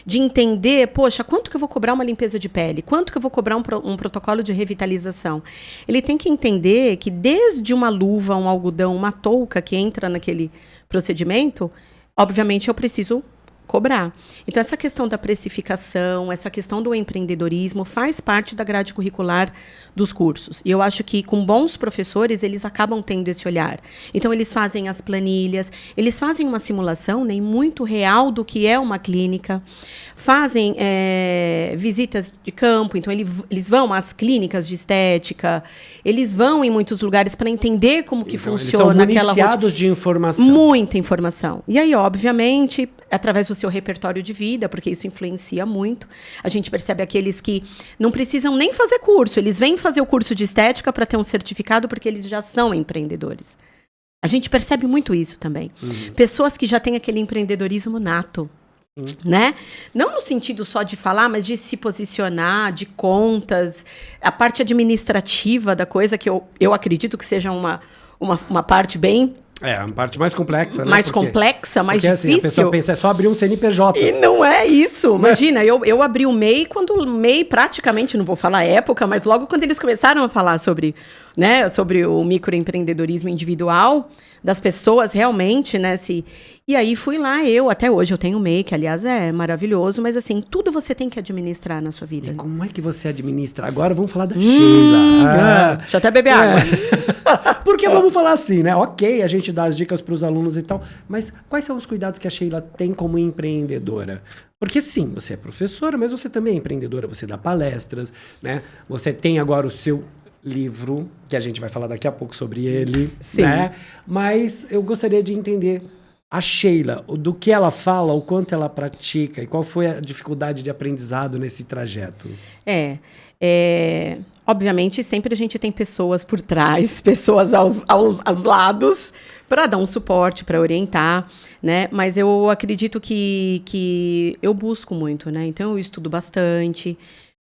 De entender, poxa, quanto que eu vou cobrar uma limpeza de pele? Quanto que eu vou cobrar um protocolo de revitalização? Ele tem que entender que desde uma luva, um algodão, uma touca que entra naquele procedimento, obviamente eu preciso cobrar. Então, essa questão da precificação, essa questão do empreendedorismo faz parte da grade curricular dos cursos. E eu acho que com bons professores, eles acabam tendo esse olhar. Então, eles fazem as planilhas, eles fazem uma simulação nem muito real do que é uma clínica, fazem visitas de campo, então eles vão às clínicas de estética, eles vão em muitos lugares para entender como que funciona aquela rotina. Municiados de informação. Muita informação. E aí, obviamente, através do seu repertório de vida, porque isso influencia muito, a gente percebe aqueles que não precisam nem fazer curso, eles vêm fazer o curso de estética para ter um certificado porque eles já são empreendedores. A gente percebe muito isso também. Pessoas que já têm aquele empreendedorismo nato. Né? Não no sentido só de falar, mas de se posicionar, de contas, a parte administrativa da coisa, que eu acredito que seja uma parte bem... uma parte mais complexa, né? Mais complexa, mais difícil. Assim, a pessoa pensa, é só abrir um CNPJ. E não é isso. Imagina, eu abri o MEI quando o MEI praticamente, não vou falar época, mas logo quando eles começaram a falar sobre o microempreendedorismo individual, das pessoas realmente, né? E aí fui lá, até hoje eu tenho o MEI, que aliás é maravilhoso, mas assim, tudo você tem que administrar na sua vida. E como é que você administra? Agora vamos falar da Sheila. Deixa eu até beber água. Porque vamos falar assim, né? Ok, a gente dá as dicas para os alunos e tal, mas quais são os cuidados que a Sheila tem como empreendedora? Porque sim, você é professora, mas você também é empreendedora, você dá palestras, né? Você tem agora o seu livro, que a gente vai falar daqui a pouco sobre ele, sim, né? Mas eu gostaria de entender a Sheila, do que ela fala, o quanto ela pratica e qual foi a dificuldade de aprendizado nesse trajeto. Obviamente, sempre a gente tem pessoas por trás, pessoas aos lados, para dar um suporte, para orientar, né? Mas eu acredito que eu busco muito, né? Então, eu estudo bastante,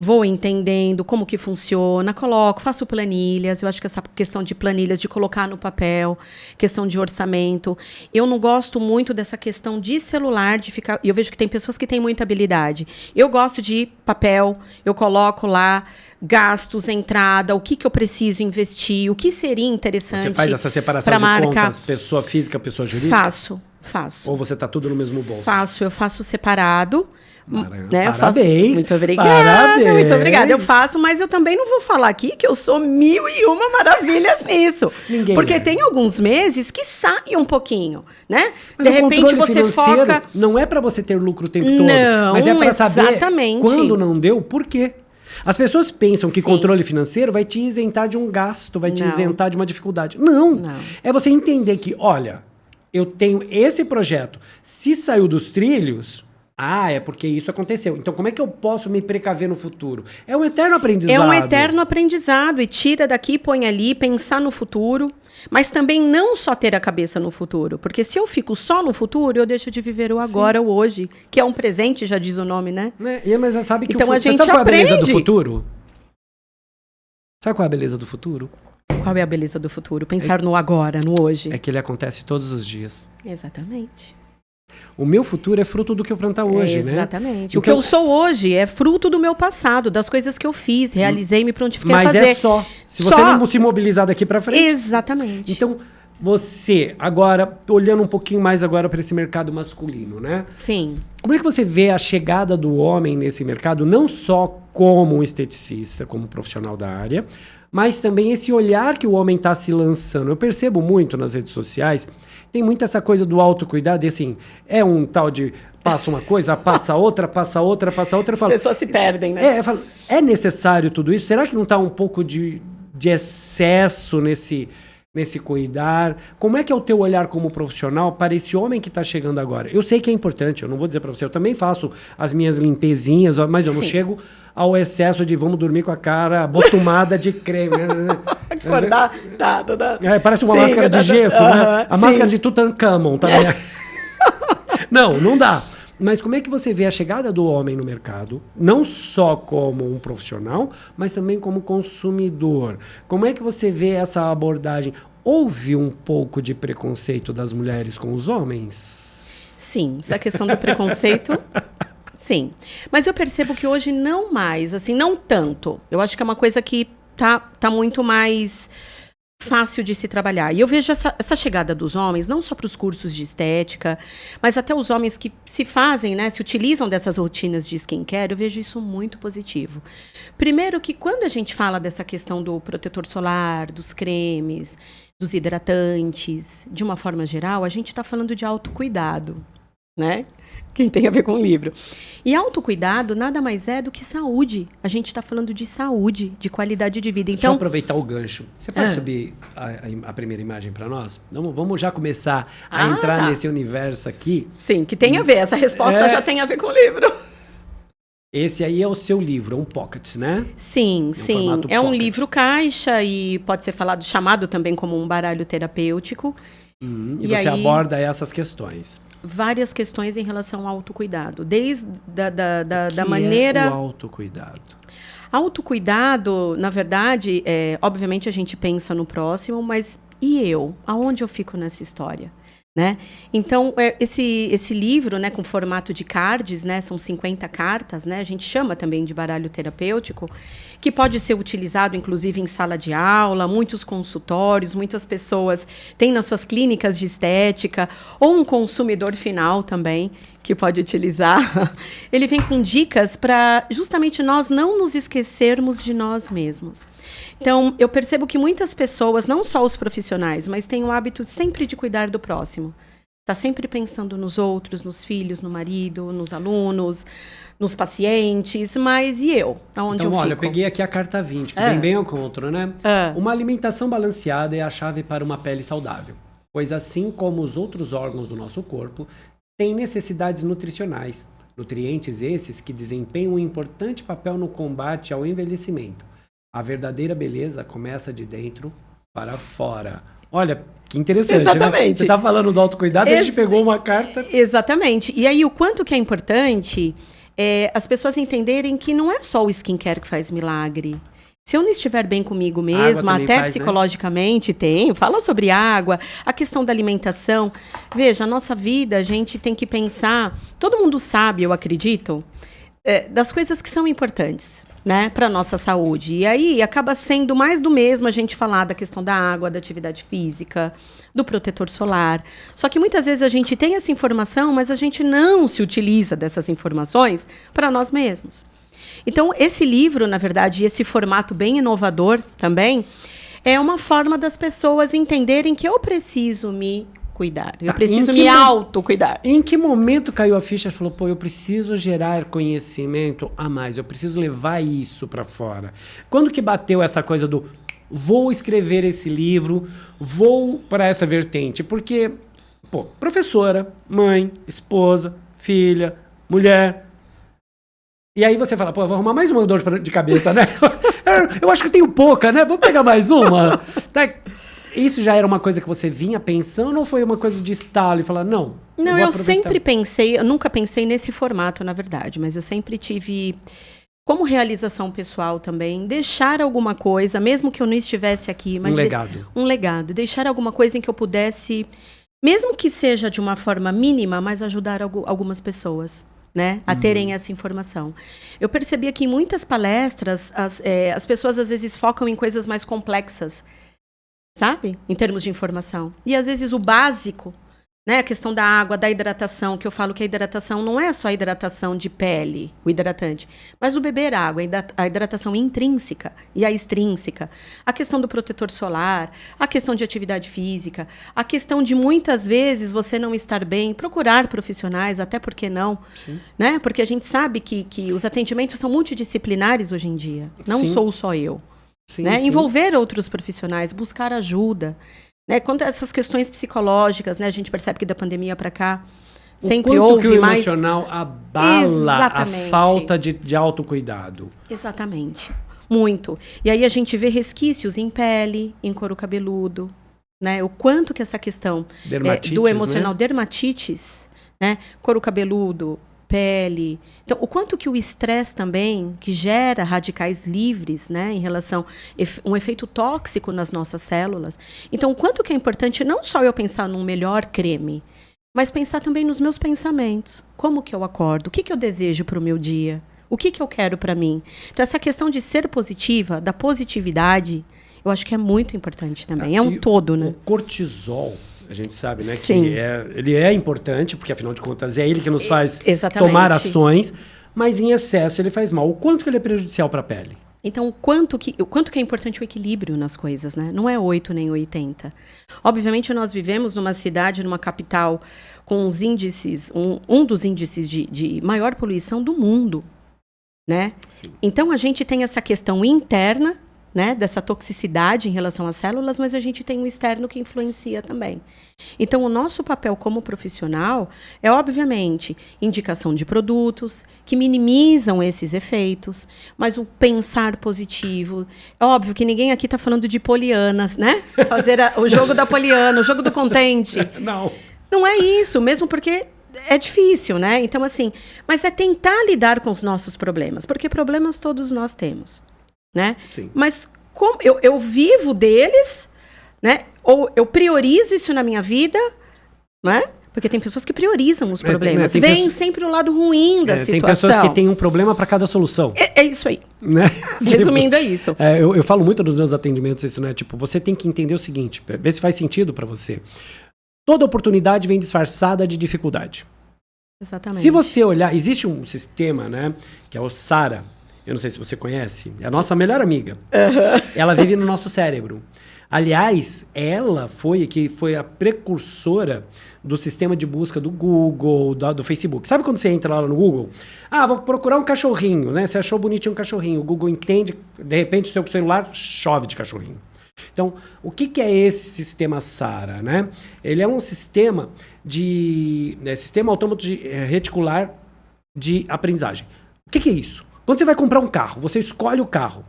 vou entendendo como que funciona, faço planilhas. Eu acho que essa questão de planilhas, de colocar no papel, questão de orçamento. Eu não gosto muito dessa questão de celular, de ficar... Eu vejo que tem pessoas que têm muita habilidade. Eu gosto de papel, eu coloco lá gastos, entrada, o que eu preciso investir, o que seria interessante. Você faz essa separação de contas, pessoa física, pessoa jurídica? Faço. Ou você tá tudo no mesmo bolso? Eu faço separado. Parabéns. Muito obrigada. Muito obrigada. Eu faço, mas eu também não vou falar aqui que eu sou 1001 maravilhas nisso. Porque tem alguns meses que saem um pouquinho, né? Mas de repente você foca... Não é para você ter lucro o tempo todo. Não, mas é para saber exatamente. Quando não deu, por quê? As pessoas pensam que controle financeiro vai te isentar de um gasto, vai te isentar de uma dificuldade. Não. É você entender que, olha, eu tenho esse projeto. Se saiu dos trilhos... é porque isso aconteceu. Então, como é que eu posso me precaver no futuro? É um eterno aprendizado. É um eterno aprendizado. E tira daqui, põe ali, pensar no futuro. Mas também não só ter a cabeça no futuro. Porque se eu fico só no futuro, eu deixo de viver o agora, o hoje. Que é um presente, já diz o nome, né? Mas você sabe que então, a gente sabe qual é a beleza do aprende. futuro? Sabe qual é a beleza do futuro? Qual é a beleza do futuro? Pensar no agora, no hoje. É que ele acontece todos os dias. Exatamente. O meu futuro é fruto do que eu plantar hoje, né? Exatamente. O que eu sou hoje é fruto do meu passado, das coisas que eu fiz, realizei, me prontifiquei a fazer. Mas é só. Se você não se mobilizar daqui para frente. Exatamente. Então, você, agora, olhando um pouquinho mais agora para esse mercado masculino, né? Sim. Como é que você vê a chegada do homem nesse mercado, não só como um esteticista, como profissional da área, mas também esse olhar que o homem está se lançando? Eu percebo muito nas redes sociais, tem muito essa coisa do autocuidado, e assim, é um tal de passa uma coisa, passa outra, passa outra, passa outra. As pessoas se perdem, né? Eu falo, é necessário tudo isso? Será que não está um pouco de excesso nesse cuidar? Como é que é o teu olhar como profissional para esse homem que está chegando agora? Eu sei que é importante, eu não vou dizer para você, eu também faço as minhas limpezinhas, mas eu não chego ao excesso de vamos dormir com a cara botumada de creme. Acordar, tá. Parece uma máscara de gesso, né? A máscara de Tutankhamon também. Não dá. Mas como é que você vê a chegada do homem no mercado, não só como um profissional, mas também como consumidor? Como é que você vê essa abordagem? Houve um pouco de preconceito das mulheres com os homens? Sim, essa questão do preconceito, sim. Mas eu percebo que hoje não mais, assim, não tanto. Eu acho que é uma coisa que tá muito mais fácil de se trabalhar. E eu vejo essa chegada dos homens, não só para os cursos de estética, mas até os homens que se fazem, né, se utilizam dessas rotinas de skincare, eu vejo isso muito positivo. Primeiro que quando a gente fala dessa questão do protetor solar, dos cremes, dos hidratantes, de uma forma geral, a gente está falando de autocuidado, né? Que tem a ver com o livro. E autocuidado nada mais é do que saúde. A gente está falando de saúde, de qualidade de vida. Então, deixa eu aproveitar o gancho. Você pode subir a primeira imagem para nós? Vamos já começar a entrar nesse universo aqui. Sim, que tem a ver. Essa resposta já tem a ver com o livro. Esse aí é o seu livro, é um pocket, né? Sim, sim. É um pocket. livro caixa e pode ser chamado também como um baralho terapêutico. E você aborda essas questões. Várias questões em relação ao autocuidado. Desde da maneira... É o autocuidado? Autocuidado, na verdade, obviamente a gente pensa no próximo, mas e eu? Aonde eu fico nessa história? Né? Então, esse livro, né, com formato de cards, né, são 50 cartas, né, a gente chama também de baralho terapêutico, que pode ser utilizado, inclusive, em sala de aula, muitos consultórios, muitas pessoas têm nas suas clínicas de estética, ou um consumidor final também, que pode utilizar. Ele vem com dicas para justamente nós não nos esquecermos de nós mesmos. Então, eu percebo que muitas pessoas, não só os profissionais, mas têm o hábito sempre de cuidar do próximo. Está sempre pensando nos outros, nos filhos, no marido, nos alunos, nos pacientes, mas e eu? Aonde eu fico? Eu peguei aqui a carta 20, que vem bem ao contra, né? Uma alimentação balanceada é a chave para uma pele saudável, pois assim como os outros órgãos do nosso corpo, têm necessidades nutricionais, nutrientes esses que desempenham um importante papel no combate ao envelhecimento. A verdadeira beleza começa de dentro para fora. Olha, que interessante, exatamente, né? Você está falando do autocuidado, a gente pegou uma carta... Exatamente. E aí, o quanto que é importante as pessoas entenderem que não é só o skincare que faz milagre. Se eu não estiver bem comigo mesma, até psicologicamente, né? Fala sobre água, a questão da alimentação. Veja, a nossa vida, a gente tem que pensar... Todo mundo sabe, eu acredito, das coisas que são importantes, né, para a nossa saúde. E aí acaba sendo mais do mesmo a gente falar da questão da água, da atividade física, do protetor solar. Só que muitas vezes a gente tem essa informação, mas a gente não se utiliza dessas informações para nós mesmos. Então, esse livro, na verdade, esse formato bem inovador também, é uma forma das pessoas entenderem que eu preciso me cuidar. Eu preciso me autocuidar. Em que momento caiu a ficha e falou, eu preciso gerar conhecimento a mais, eu preciso levar isso para fora? Quando que bateu essa coisa do vou escrever esse livro, vou para essa vertente? Porque, professora, mãe, esposa, filha, mulher... E aí você fala, vou arrumar mais uma dor de cabeça, né? Eu acho que eu tenho pouca, né? Vamos pegar mais uma? Isso já era uma coisa que você vinha pensando ou foi uma coisa de estalo e falar, não? Não, eu sempre pensei, eu nunca pensei nesse formato, na verdade, mas eu sempre tive, como realização pessoal também, deixar alguma coisa, mesmo que eu não estivesse aqui, mas um legado. Um legado, deixar alguma coisa em que eu pudesse mesmo que seja de uma forma mínima, mas ajudar algumas pessoas, né, a terem essa informação. Eu percebia que em muitas palestras as pessoas às vezes focam em coisas mais complexas, sabe? Em termos de informação. E às vezes o básico, né? A questão da água, da hidratação, que eu falo que a hidratação não é só a hidratação de pele, o hidratante, mas o beber água, a hidratação intrínseca e a extrínseca, a questão do protetor solar, a questão de atividade física, a questão de muitas vezes você não estar bem, procurar profissionais, até porque não, né? Porque a gente sabe que os atendimentos são multidisciplinares hoje em dia, não sou só eu. Sim, né? sim. Envolver outros profissionais, buscar ajuda. Né? Quanto a essas questões psicológicas, né? A gente percebe que da pandemia para cá sempre houve que o mais... emocional abala Exatamente. a falta de autocuidado. Exatamente. Muito. E aí a gente vê resquícios em pele, em couro cabeludo. Né? O quanto que essa questão do emocional, né? Dermatites, né? Couro cabeludo, pele. Então, o quanto que o estresse também, que gera radicais livres, né, em relação a um efeito tóxico nas nossas células. Então, o quanto que é importante não só eu pensar num melhor creme, mas pensar também nos meus pensamentos. Como que eu acordo? O que que eu desejo para o meu dia? O que que eu quero para mim? Então, essa questão de ser positiva, da positividade, eu acho que é muito importante também. É um todo, né? O cortisol, a gente sabe, né? Sim. Que ele é importante, porque afinal de contas é ele que nos faz Exatamente. tomar ações, mas em excesso ele faz mal. O quanto que ele é prejudicial para a pele? Então, o quanto que é importante o equilíbrio nas coisas, né? Não é 8 nem 80. Obviamente, nós vivemos numa cidade, numa capital, com os índices, um dos índices de maior poluição do mundo, né? Sim. Então, a gente tem essa questão interna, né, dessa toxicidade em relação às células, mas a gente tem um externo que influencia também. Então, o nosso papel como profissional é, obviamente, indicação de produtos que minimizam esses efeitos, mas o pensar positivo. É óbvio que ninguém aqui está falando de polianas, né? Fazer o jogo da poliana, o jogo do contente. Não. Não é isso, mesmo porque é difícil, né? Então, assim, mas é tentar lidar com os nossos problemas, porque problemas todos nós temos. Né? Sim. Mas como eu vivo deles, né? Ou eu priorizo isso na minha vida, né? Porque tem pessoas que priorizam os problemas. Vem sempre o lado ruim da situação. Tem pessoas que têm um problema para cada solução. É isso aí. Né? Resumindo, é isso. Eu falo muito nos meus atendimentos isso, né? Tipo, você tem que entender o seguinte, ver se faz sentido para você. Toda oportunidade vem disfarçada de dificuldade. Exatamente. Se você olhar, existe um sistema, né? Que é o SARA. Eu não sei se você conhece. É a nossa melhor amiga. Ela vive no nosso cérebro. Aliás, ela foi a precursora do sistema de busca do Google, do Facebook. Sabe quando você entra lá no Google? Ah, vou procurar um cachorrinho, né? Você achou bonitinho um cachorrinho. O Google entende, de repente, o seu celular chove de cachorrinho. Então, o que é esse sistema SARA, né? Ele é um sistema sistema autômato reticular de aprendizagem. O que é isso? Quando você vai comprar um carro, você escolhe o carro.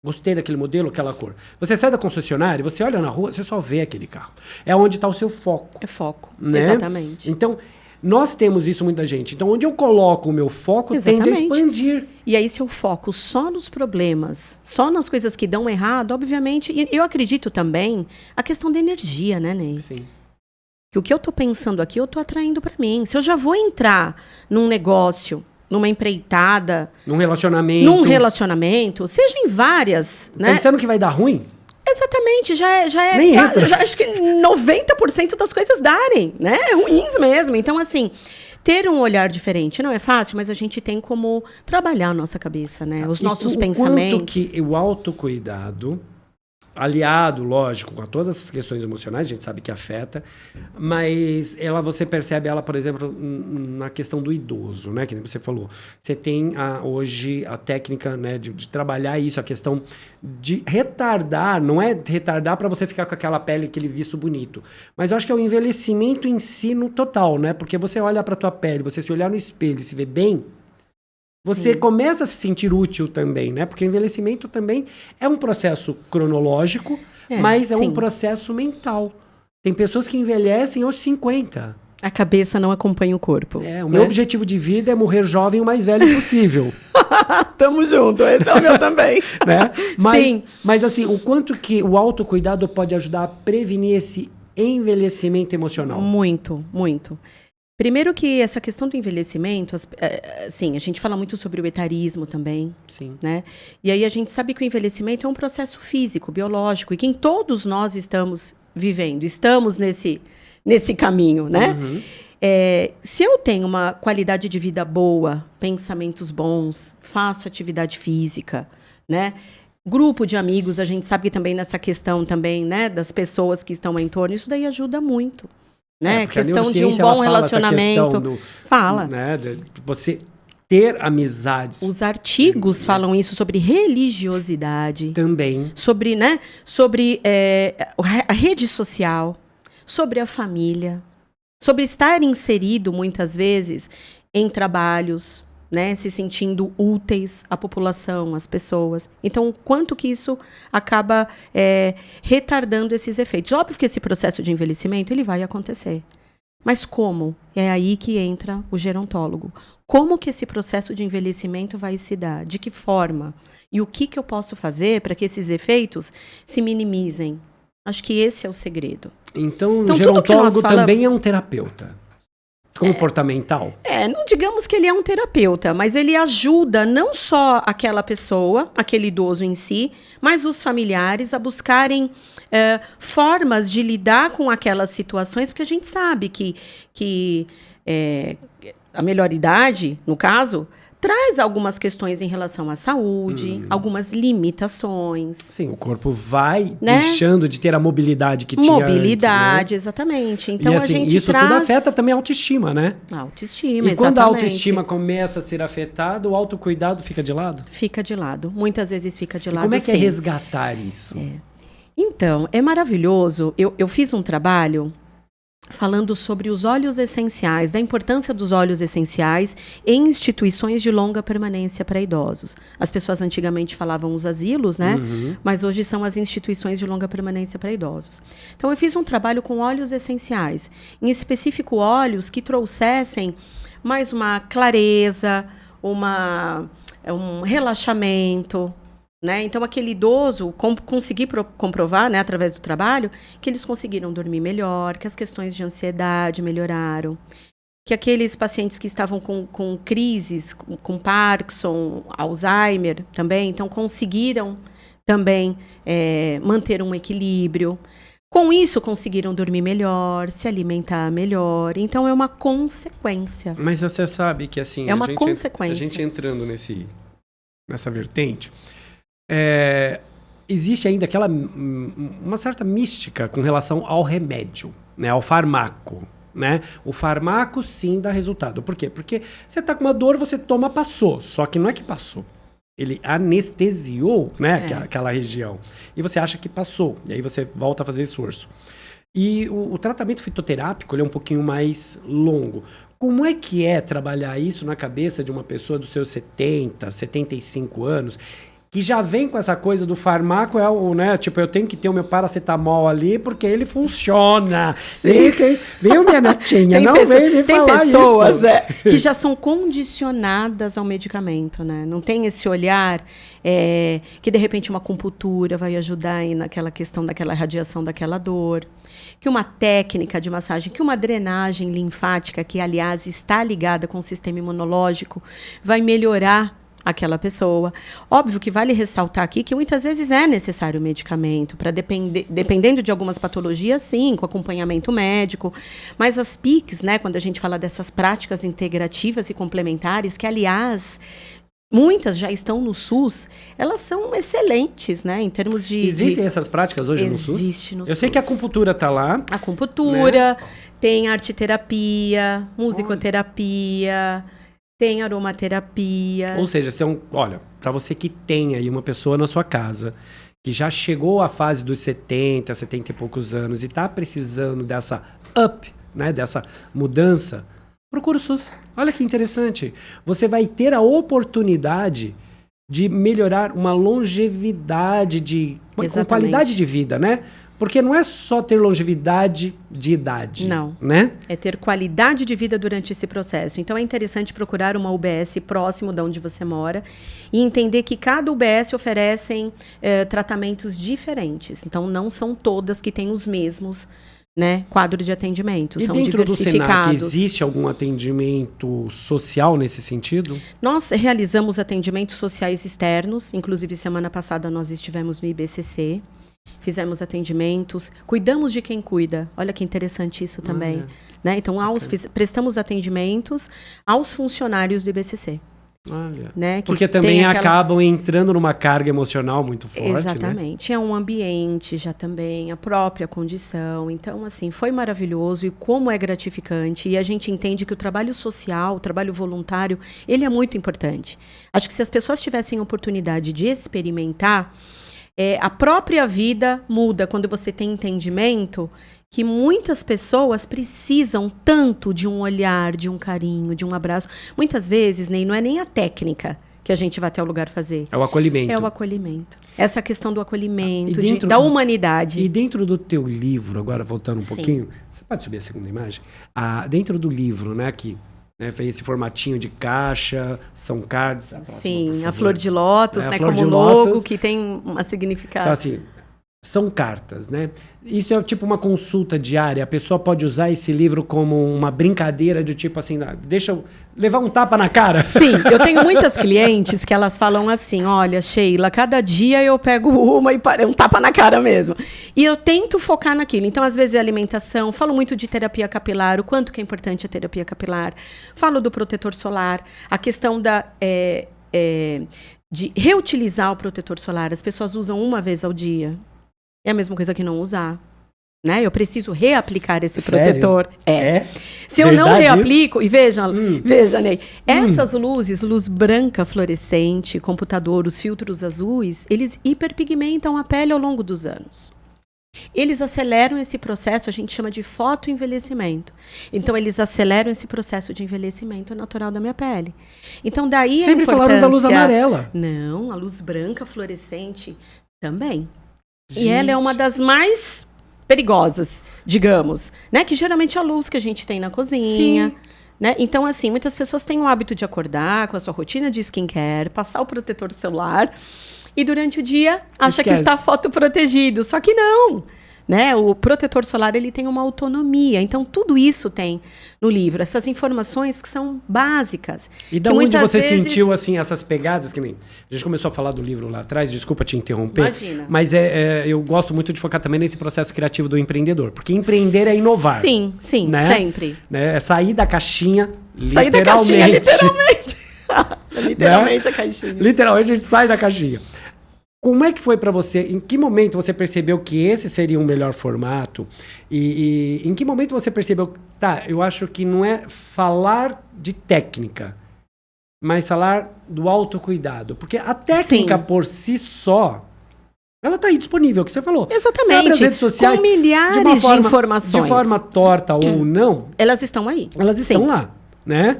Gostei daquele modelo, aquela cor. Você sai da concessionária, você olha na rua, você só vê aquele carro. É onde está o seu foco. É foco, né? Exatamente. Então, nós temos isso muita gente. Então, onde eu coloco o meu foco, tende a expandir. E aí, se eu foco só nos problemas, só nas coisas que dão errado, obviamente... E eu acredito também a questão da energia, né, Ney? Sim. Que o que eu estou pensando aqui, eu estou atraindo para mim. Se eu já vou entrar num negócio... numa empreitada, num relacionamento, seja em várias, né? Pensando que vai dar ruim? Exatamente, já é Nem entra. Já acho que 90% das coisas darem, né? Ruins mesmo. Então, assim, ter um olhar diferente não é fácil, mas a gente tem como trabalhar a nossa cabeça, né? Os nossos pensamentos. Quanto que o autocuidado, aliado, lógico, com todas essas questões emocionais, a gente sabe que afeta, mas você percebe ela, por exemplo, na questão do idoso, né? Que nem você falou. Você tem hoje a técnica, né, de trabalhar isso, a questão de retardar, não é retardar para você ficar com aquela pele, aquele viço bonito, mas eu acho que é o envelhecimento em si no total, né? Porque você olha para tua pele, você se olhar no espelho e se vê bem, você começa a se sentir útil também, né? Porque o envelhecimento também é um processo cronológico, mas é um processo mental. Tem pessoas que envelhecem aos 50. A cabeça não acompanha o corpo. O meu objetivo de vida é morrer jovem o mais velho possível. Tamo junto, esse é o meu também. Né? Mas assim, o quanto que o autocuidado pode ajudar a prevenir esse envelhecimento emocional? Muito, muito. Primeiro que essa questão do envelhecimento, assim, a gente fala muito sobre o etarismo também, Sim. né? E aí a gente sabe que o envelhecimento é um processo físico, biológico, e que todos nós estamos vivendo, estamos nesse caminho, né? Uhum. Se eu tenho uma qualidade de vida boa, pensamentos bons, faço atividade física, né? Grupo de amigos, a gente sabe que também nessa questão também, né, das pessoas que estão em torno, isso daí ajuda muito. Né? Questão de um bom relacionamento. Fala. Né, de você ter amizades. Os artigos falam isso sobre religiosidade. Também. Sobre, né, sobre a rede social, sobre a família, sobre estar inserido, muitas vezes, em trabalhos, né, se sentindo úteis à população, às pessoas. Então, quanto que isso acaba retardando esses efeitos? Óbvio que esse processo de envelhecimento ele vai acontecer. Mas como? É aí que entra o gerontólogo. Como que esse processo de envelhecimento vai se dar? De que forma? E o que eu posso fazer para que esses efeitos se minimizem? Acho que esse é o segredo. Então o gerontólogo também é um terapeuta comportamental? Não digamos que ele é um terapeuta, mas ele ajuda não só aquela pessoa, aquele idoso em si, mas os familiares a buscarem formas de lidar com aquelas situações, porque a gente sabe que a melhor idade, no caso, traz algumas questões em relação à saúde, algumas limitações. Sim, o corpo vai deixando de ter a mobilidade que tinha antes, né? Exatamente. Então, e, assim, a gente isso tudo afeta também a autoestima, né? A autoestima, exatamente. E quando a autoestima começa a ser afetada, o autocuidado fica de lado? Fica de lado. Muitas vezes fica de lado, como é que é resgatar isso? Então, é maravilhoso. Eu fiz um trabalho falando sobre os óleos essenciais, da importância dos óleos essenciais em instituições de longa permanência para idosos. As pessoas antigamente falavam os asilos, né? Mas hoje são as instituições de longa permanência para idosos. Então, eu fiz um trabalho com óleos essenciais, em específico óleos que trouxessem mais uma clareza, um relaxamento, né? Então, aquele idoso, consegui comprovar, né, através do trabalho, que eles conseguiram dormir melhor, que as questões de ansiedade melhoraram, que aqueles pacientes que estavam com crises, com Parkinson, Alzheimer também, então conseguiram também manter um equilíbrio. Com isso, conseguiram dormir melhor, se alimentar melhor. Então, é uma consequência. Mas você sabe que, assim, é uma consequência. A gente entrando nessa vertente... existe ainda uma certa mística com relação ao remédio, né, ao farmaco, né? O farmaco sim dá resultado. Por quê? Porque você está com uma dor, você toma, passou. Só que não é que passou. Ele anestesiou, né, aquela região. E você acha que passou. E aí você volta a fazer esforço. E o tratamento fitoterápico ele é um pouquinho mais longo. Como é que é trabalhar isso na cabeça de uma pessoa dos seus 70, 75 anos... que já vem com essa coisa do farmaco, né? Tipo, eu tenho que ter o meu paracetamol ali porque ele funciona. Viu, minha netinha? Não vem me falar isso. Tem pessoas que já são condicionadas ao medicamento, né? Não tem esse olhar que, de repente, uma acupuntura vai ajudar aí naquela questão daquela radiação, daquela dor. Que uma técnica de massagem, que uma drenagem linfática, que, aliás, está ligada com o sistema imunológico, vai melhorar aquela pessoa. Óbvio que vale ressaltar aqui que muitas vezes é necessário medicamento, para dependendo de algumas patologias, sim, com acompanhamento médico. Mas as PICs, né, quando a gente fala dessas práticas integrativas e complementares, que, aliás, muitas já estão no SUS, elas são excelentes, né, em termos de... Existem essas práticas hoje no SUS? Existe no SUS. Eu sei que a acupuntura está lá. A acupuntura, né? Tem arteterapia, musicoterapia... Tem aromaterapia. Ou seja, olha, para você que tem aí uma pessoa na sua casa que já chegou à fase dos 70, 70 e poucos anos e está precisando dessa né, dessa mudança, procura o SUS. Olha que interessante. Você vai ter a oportunidade de melhorar uma longevidade com qualidade de vida, né? Porque não é só ter longevidade de idade. Não. Né? É ter qualidade de vida durante esse processo. Então, é interessante procurar uma UBS próximo de onde você mora e entender que cada UBS oferecem tratamentos diferentes. Então, não são todas que têm os mesmos né, quadro de atendimento. E são dentro do Senac, diversificados. existe algum atendimento social nesse sentido? Nós realizamos atendimentos sociais externos, inclusive semana passada nós estivemos no IBCC, fizemos atendimentos, cuidamos de quem cuida. Olha que interessante isso também. Né? Então, prestamos atendimentos aos funcionários do IBCC. Olha. Né? Porque também acabam entrando numa carga emocional muito forte. Exatamente. Né? É um ambiente já também, a própria condição. Então, assim, foi maravilhoso e como é gratificante. E a gente entende que o trabalho social, o trabalho voluntário, ele é muito importante. Acho que se as pessoas tivessem a oportunidade de experimentar, a própria vida muda quando você tem entendimento que muitas pessoas precisam tanto de um olhar, de um carinho, de um abraço. Muitas vezes, Ney, não é nem a técnica que a gente vai até o lugar fazer. É o acolhimento. É o acolhimento. Essa questão do acolhimento, da humanidade. E dentro do teu livro, agora voltando um pouquinho, você pode subir a segunda imagem? Dentro do livro, né, aqui, né, fez esse formatinho de caixa, são cards. Sim, a flor de lótus, né, como logo, que tem um significado. Então, assim, são cartas, né? Isso é tipo uma consulta diária. A pessoa pode usar esse livro como uma brincadeira de tipo assim, deixa eu levar um tapa na cara. Sim, eu tenho muitas clientes que elas falam assim, olha, Sheila, cada dia eu pego uma e um tapa na cara mesmo. E eu tento focar naquilo. Então, às vezes, é alimentação. Falo muito de terapia capilar, o quanto que é importante a terapia capilar. Falo do protetor solar, a questão de reutilizar o protetor solar. As pessoas usam uma vez ao dia. É a mesma coisa que não usar. Né? Eu preciso reaplicar esse protetor. Se eu não reaplico, e veja, Ney, essas luzes, luz branca fluorescente, computador, os filtros azuis, eles hiperpigmentam a pele ao longo dos anos. Eles aceleram esse processo, a gente chama de fotoenvelhecimento. Então, eles aceleram esse processo de envelhecimento natural da minha pele. Então, daí sempre a importância... falaram da luz amarela. Não, a luz branca fluorescente também. Gente. E ela é uma das mais perigosas, digamos, né? Que geralmente é a luz que a gente tem na cozinha. Sim. Né? Então, assim, muitas pessoas têm o hábito de acordar com a sua rotina de skincare, passar o protetor solar e durante o dia acha que está fotoprotegido. Só que não. Né? O protetor solar ele tem uma autonomia. Então, tudo isso tem no livro. Essas informações que são básicas. E da onde você sentiu assim, essas pegadas? Que nem a gente começou a falar do livro lá atrás. Desculpa te interromper. Imagina. Mas eu gosto muito de focar também nesse processo criativo do empreendedor. Porque empreender é inovar. Sim, né? Sempre. Né? É sair da caixinha, sair literalmente. Da caixinha, literalmente. Literalmente, né? A caixinha. Literalmente a gente sai da caixinha. Como é que foi para você? Em que momento você percebeu que esse seria um melhor formato? E em que momento você percebeu... eu acho que não é falar de técnica, mas falar do autocuidado. Porque a técnica por si só, ela está aí disponível, que você falou. Exatamente. Você abre as redes sociais, com milhares de informações. De forma torta ou não. Elas estão aí. Elas estão lá. Né?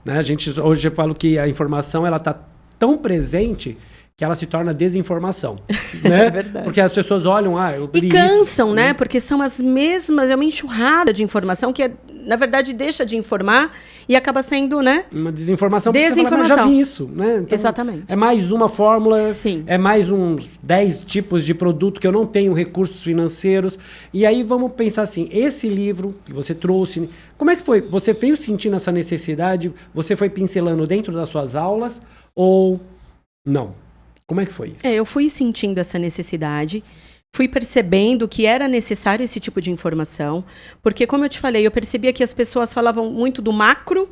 A gente, hoje eu falo que a informação ela está tão presente... que ela se torna desinformação, né? É verdade. Porque as pessoas olham, eu li e cansam, isso, né? Porque são as mesmas, é uma enxurrada de informação que, na verdade, deixa de informar e acaba sendo, né? Uma desinformação. Desinformação. Fala, já vi isso, né? Então, exatamente. É mais uma fórmula, Sim. É mais uns 10 tipos de produto que eu não tenho recursos financeiros. E aí vamos pensar assim, esse livro que você trouxe, como é que foi? Você veio sentindo essa necessidade? Você foi pincelando dentro das suas aulas ou não? Como é que foi isso? Eu fui sentindo essa necessidade, fui percebendo que era necessário esse tipo de informação, porque, como eu te falei, eu percebia que as pessoas falavam muito do macro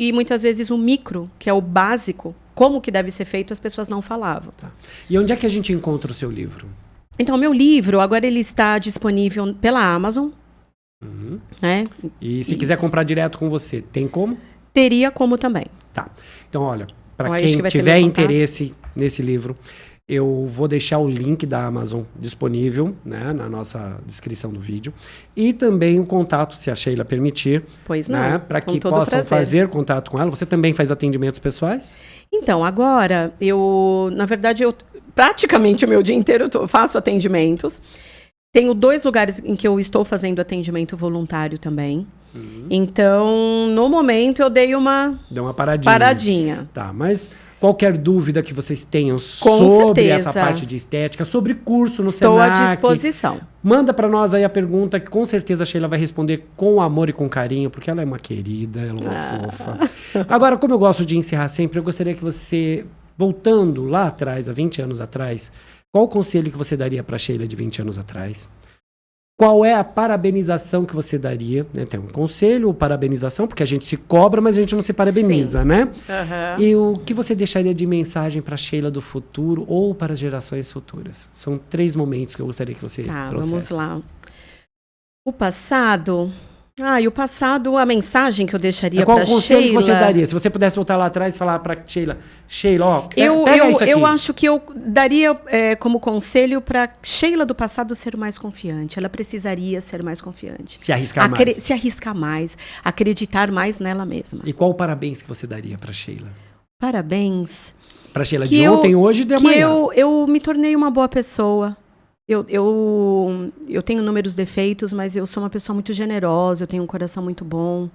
e muitas vezes o micro, que é o básico, como que deve ser feito, as pessoas não falavam. Tá. E onde é que a gente encontra o seu livro? Então, o meu livro, agora ele está disponível pela Amazon. Né? E se quiser comprar direto com você, tem como? Teria como também. Tá. Então, olha, para quem tiver interesse nesse livro, eu vou deixar o link da Amazon disponível, né, na nossa descrição do vídeo. E também o contato, se a Sheila permitir. Pois não. Né, para que possam fazer contato com ela. Você também faz atendimentos pessoais? Então, agora, na verdade, praticamente o meu dia inteiro eu faço atendimentos. Tenho 2 lugares em que eu estou fazendo atendimento voluntário também. Então, no momento, eu dei uma paradinha. Tá, mas Qualquer dúvida que vocês tenham Com sobre certeza. essa parte de estética, sobre curso no Estou Senac, à disposição. manda para nós aí a pergunta que com certeza a Sheila vai responder com amor e com carinho, porque ela é uma querida, ela é uma fofa. Agora, como eu gosto de encerrar sempre, eu gostaria que você, voltando lá atrás, há 20 anos atrás, qual o conselho que você daria para a Sheila de 20 anos atrás? Qual é a parabenização que você daria? Né? Tem um conselho ou parabenização, porque a gente se cobra, mas a gente não se parabeniza, né? Uhum. E o que você deixaria de mensagem para a Sheila do futuro ou para as gerações futuras? São 3 momentos que eu gostaria que você trouxesse. Vamos lá. O passado... e o passado, a mensagem que eu deixaria para Sheila... Qual o conselho que você daria? Se você pudesse voltar lá atrás e falar para Sheila, ó, pega isso aqui. Eu acho que eu daria como conselho para Sheila do passado ser mais confiante. Ela precisaria ser mais confiante. Se arriscar mais. Se arriscar mais, acreditar mais nela mesma. E qual o parabéns que você daria para Sheila? Parabéns. Para Sheila de ontem, hoje e de amanhã. Eu me tornei uma boa pessoa. Eu tenho inúmeros defeitos, mas eu sou uma pessoa muito generosa, eu tenho um coração muito bom,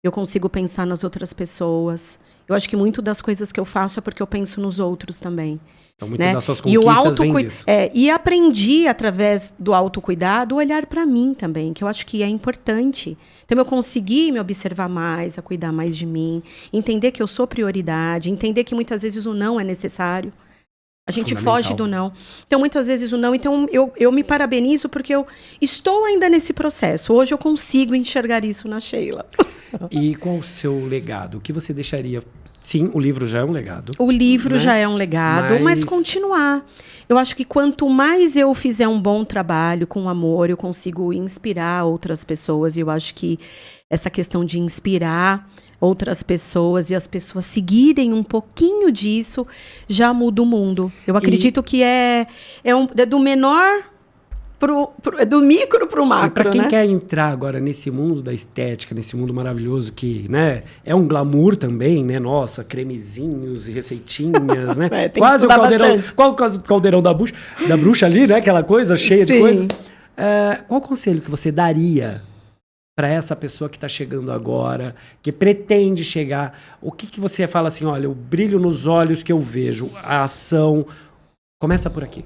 eu consigo pensar nas outras pessoas. Eu acho que muito das coisas que eu faço é porque eu penso nos outros também. Então, muito das suas conquistas vem disso. E aprendi, através do autocuidado, olhar para mim também, que eu acho que é importante. Então, eu consegui me observar mais, a cuidar mais de mim, entender que eu sou prioridade, entender que muitas vezes o não é necessário. A gente foge do não. Então, muitas vezes o não. Então, eu me parabenizo porque eu estou ainda nesse processo. Hoje eu consigo enxergar isso na Sheila. E qual o seu legado? O que você deixaria? Sim, o livro já é um legado. O livro já é um legado, mas continuar. Eu acho que quanto mais eu fizer um bom trabalho com amor, eu consigo inspirar outras pessoas. E eu acho que essa questão de inspirar outras pessoas e as pessoas seguirem um pouquinho disso, já muda o mundo. Eu acredito que é do menor do micro para o macro. E para quem quer entrar agora nesse mundo da estética, nesse mundo maravilhoso que, né, é um glamour também, né? Nossa, cremezinhos e receitinhas, né? Quase o caldeirão, quase o caldeirão da bruxa ali, né? Aquela coisa cheia de coisas. Qual o conselho que você daria para essa pessoa que está chegando agora, que pretende chegar? O que você fala assim, olha, o brilho nos olhos que eu vejo, a ação, começa por aqui.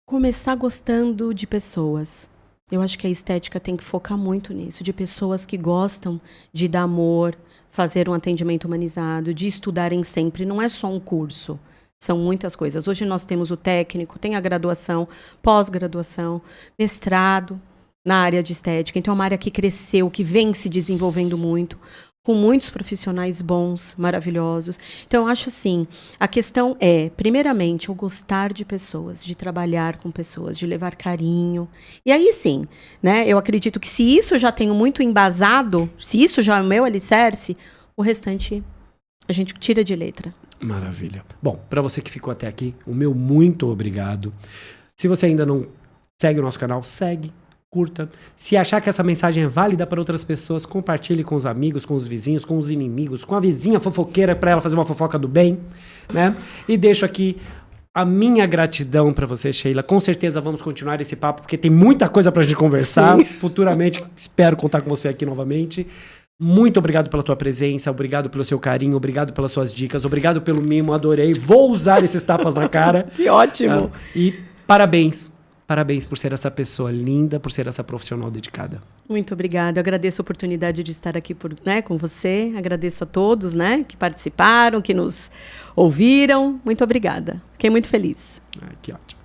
Começar gostando de pessoas. Eu acho que a estética tem que focar muito nisso, de pessoas que gostam de dar amor, fazer um atendimento humanizado, de estudarem sempre. Não é só um curso, são muitas coisas. Hoje nós temos o técnico, tem a graduação, pós-graduação, mestrado na área de estética. Então é uma área que cresceu, que vem se desenvolvendo muito, com muitos profissionais bons, maravilhosos. Então, eu acho assim, a questão é, primeiramente, eu gostar de pessoas, de trabalhar com pessoas, de levar carinho. E aí sim, né, eu acredito que se isso já tenho muito embasado, se isso já é o meu alicerce, o restante a gente tira de letra. Maravilha. Bom, para você que ficou até aqui, o meu muito obrigado. Se você ainda não segue o nosso canal, segue. Curta. Se achar que essa mensagem é válida para outras pessoas, compartilhe com os amigos, com os vizinhos, com os inimigos, com a vizinha fofoqueira para ela fazer uma fofoca do bem, né? E deixo aqui a minha gratidão para você, Sheila. Com certeza vamos continuar esse papo, porque tem muita coisa para a gente conversar. Sim. Futuramente espero contar com você aqui novamente. Muito obrigado pela tua presença, obrigado pelo seu carinho, obrigado pelas suas dicas, obrigado pelo mimo, adorei. Vou usar esses tapas na cara. Que ótimo! E parabéns. Parabéns por ser essa pessoa linda, por ser essa profissional dedicada. Muito obrigada. Eu agradeço a oportunidade de estar aqui com você. Agradeço a todos, né, que participaram, que nos ouviram. Muito obrigada. Fiquei muito feliz. Que ótimo.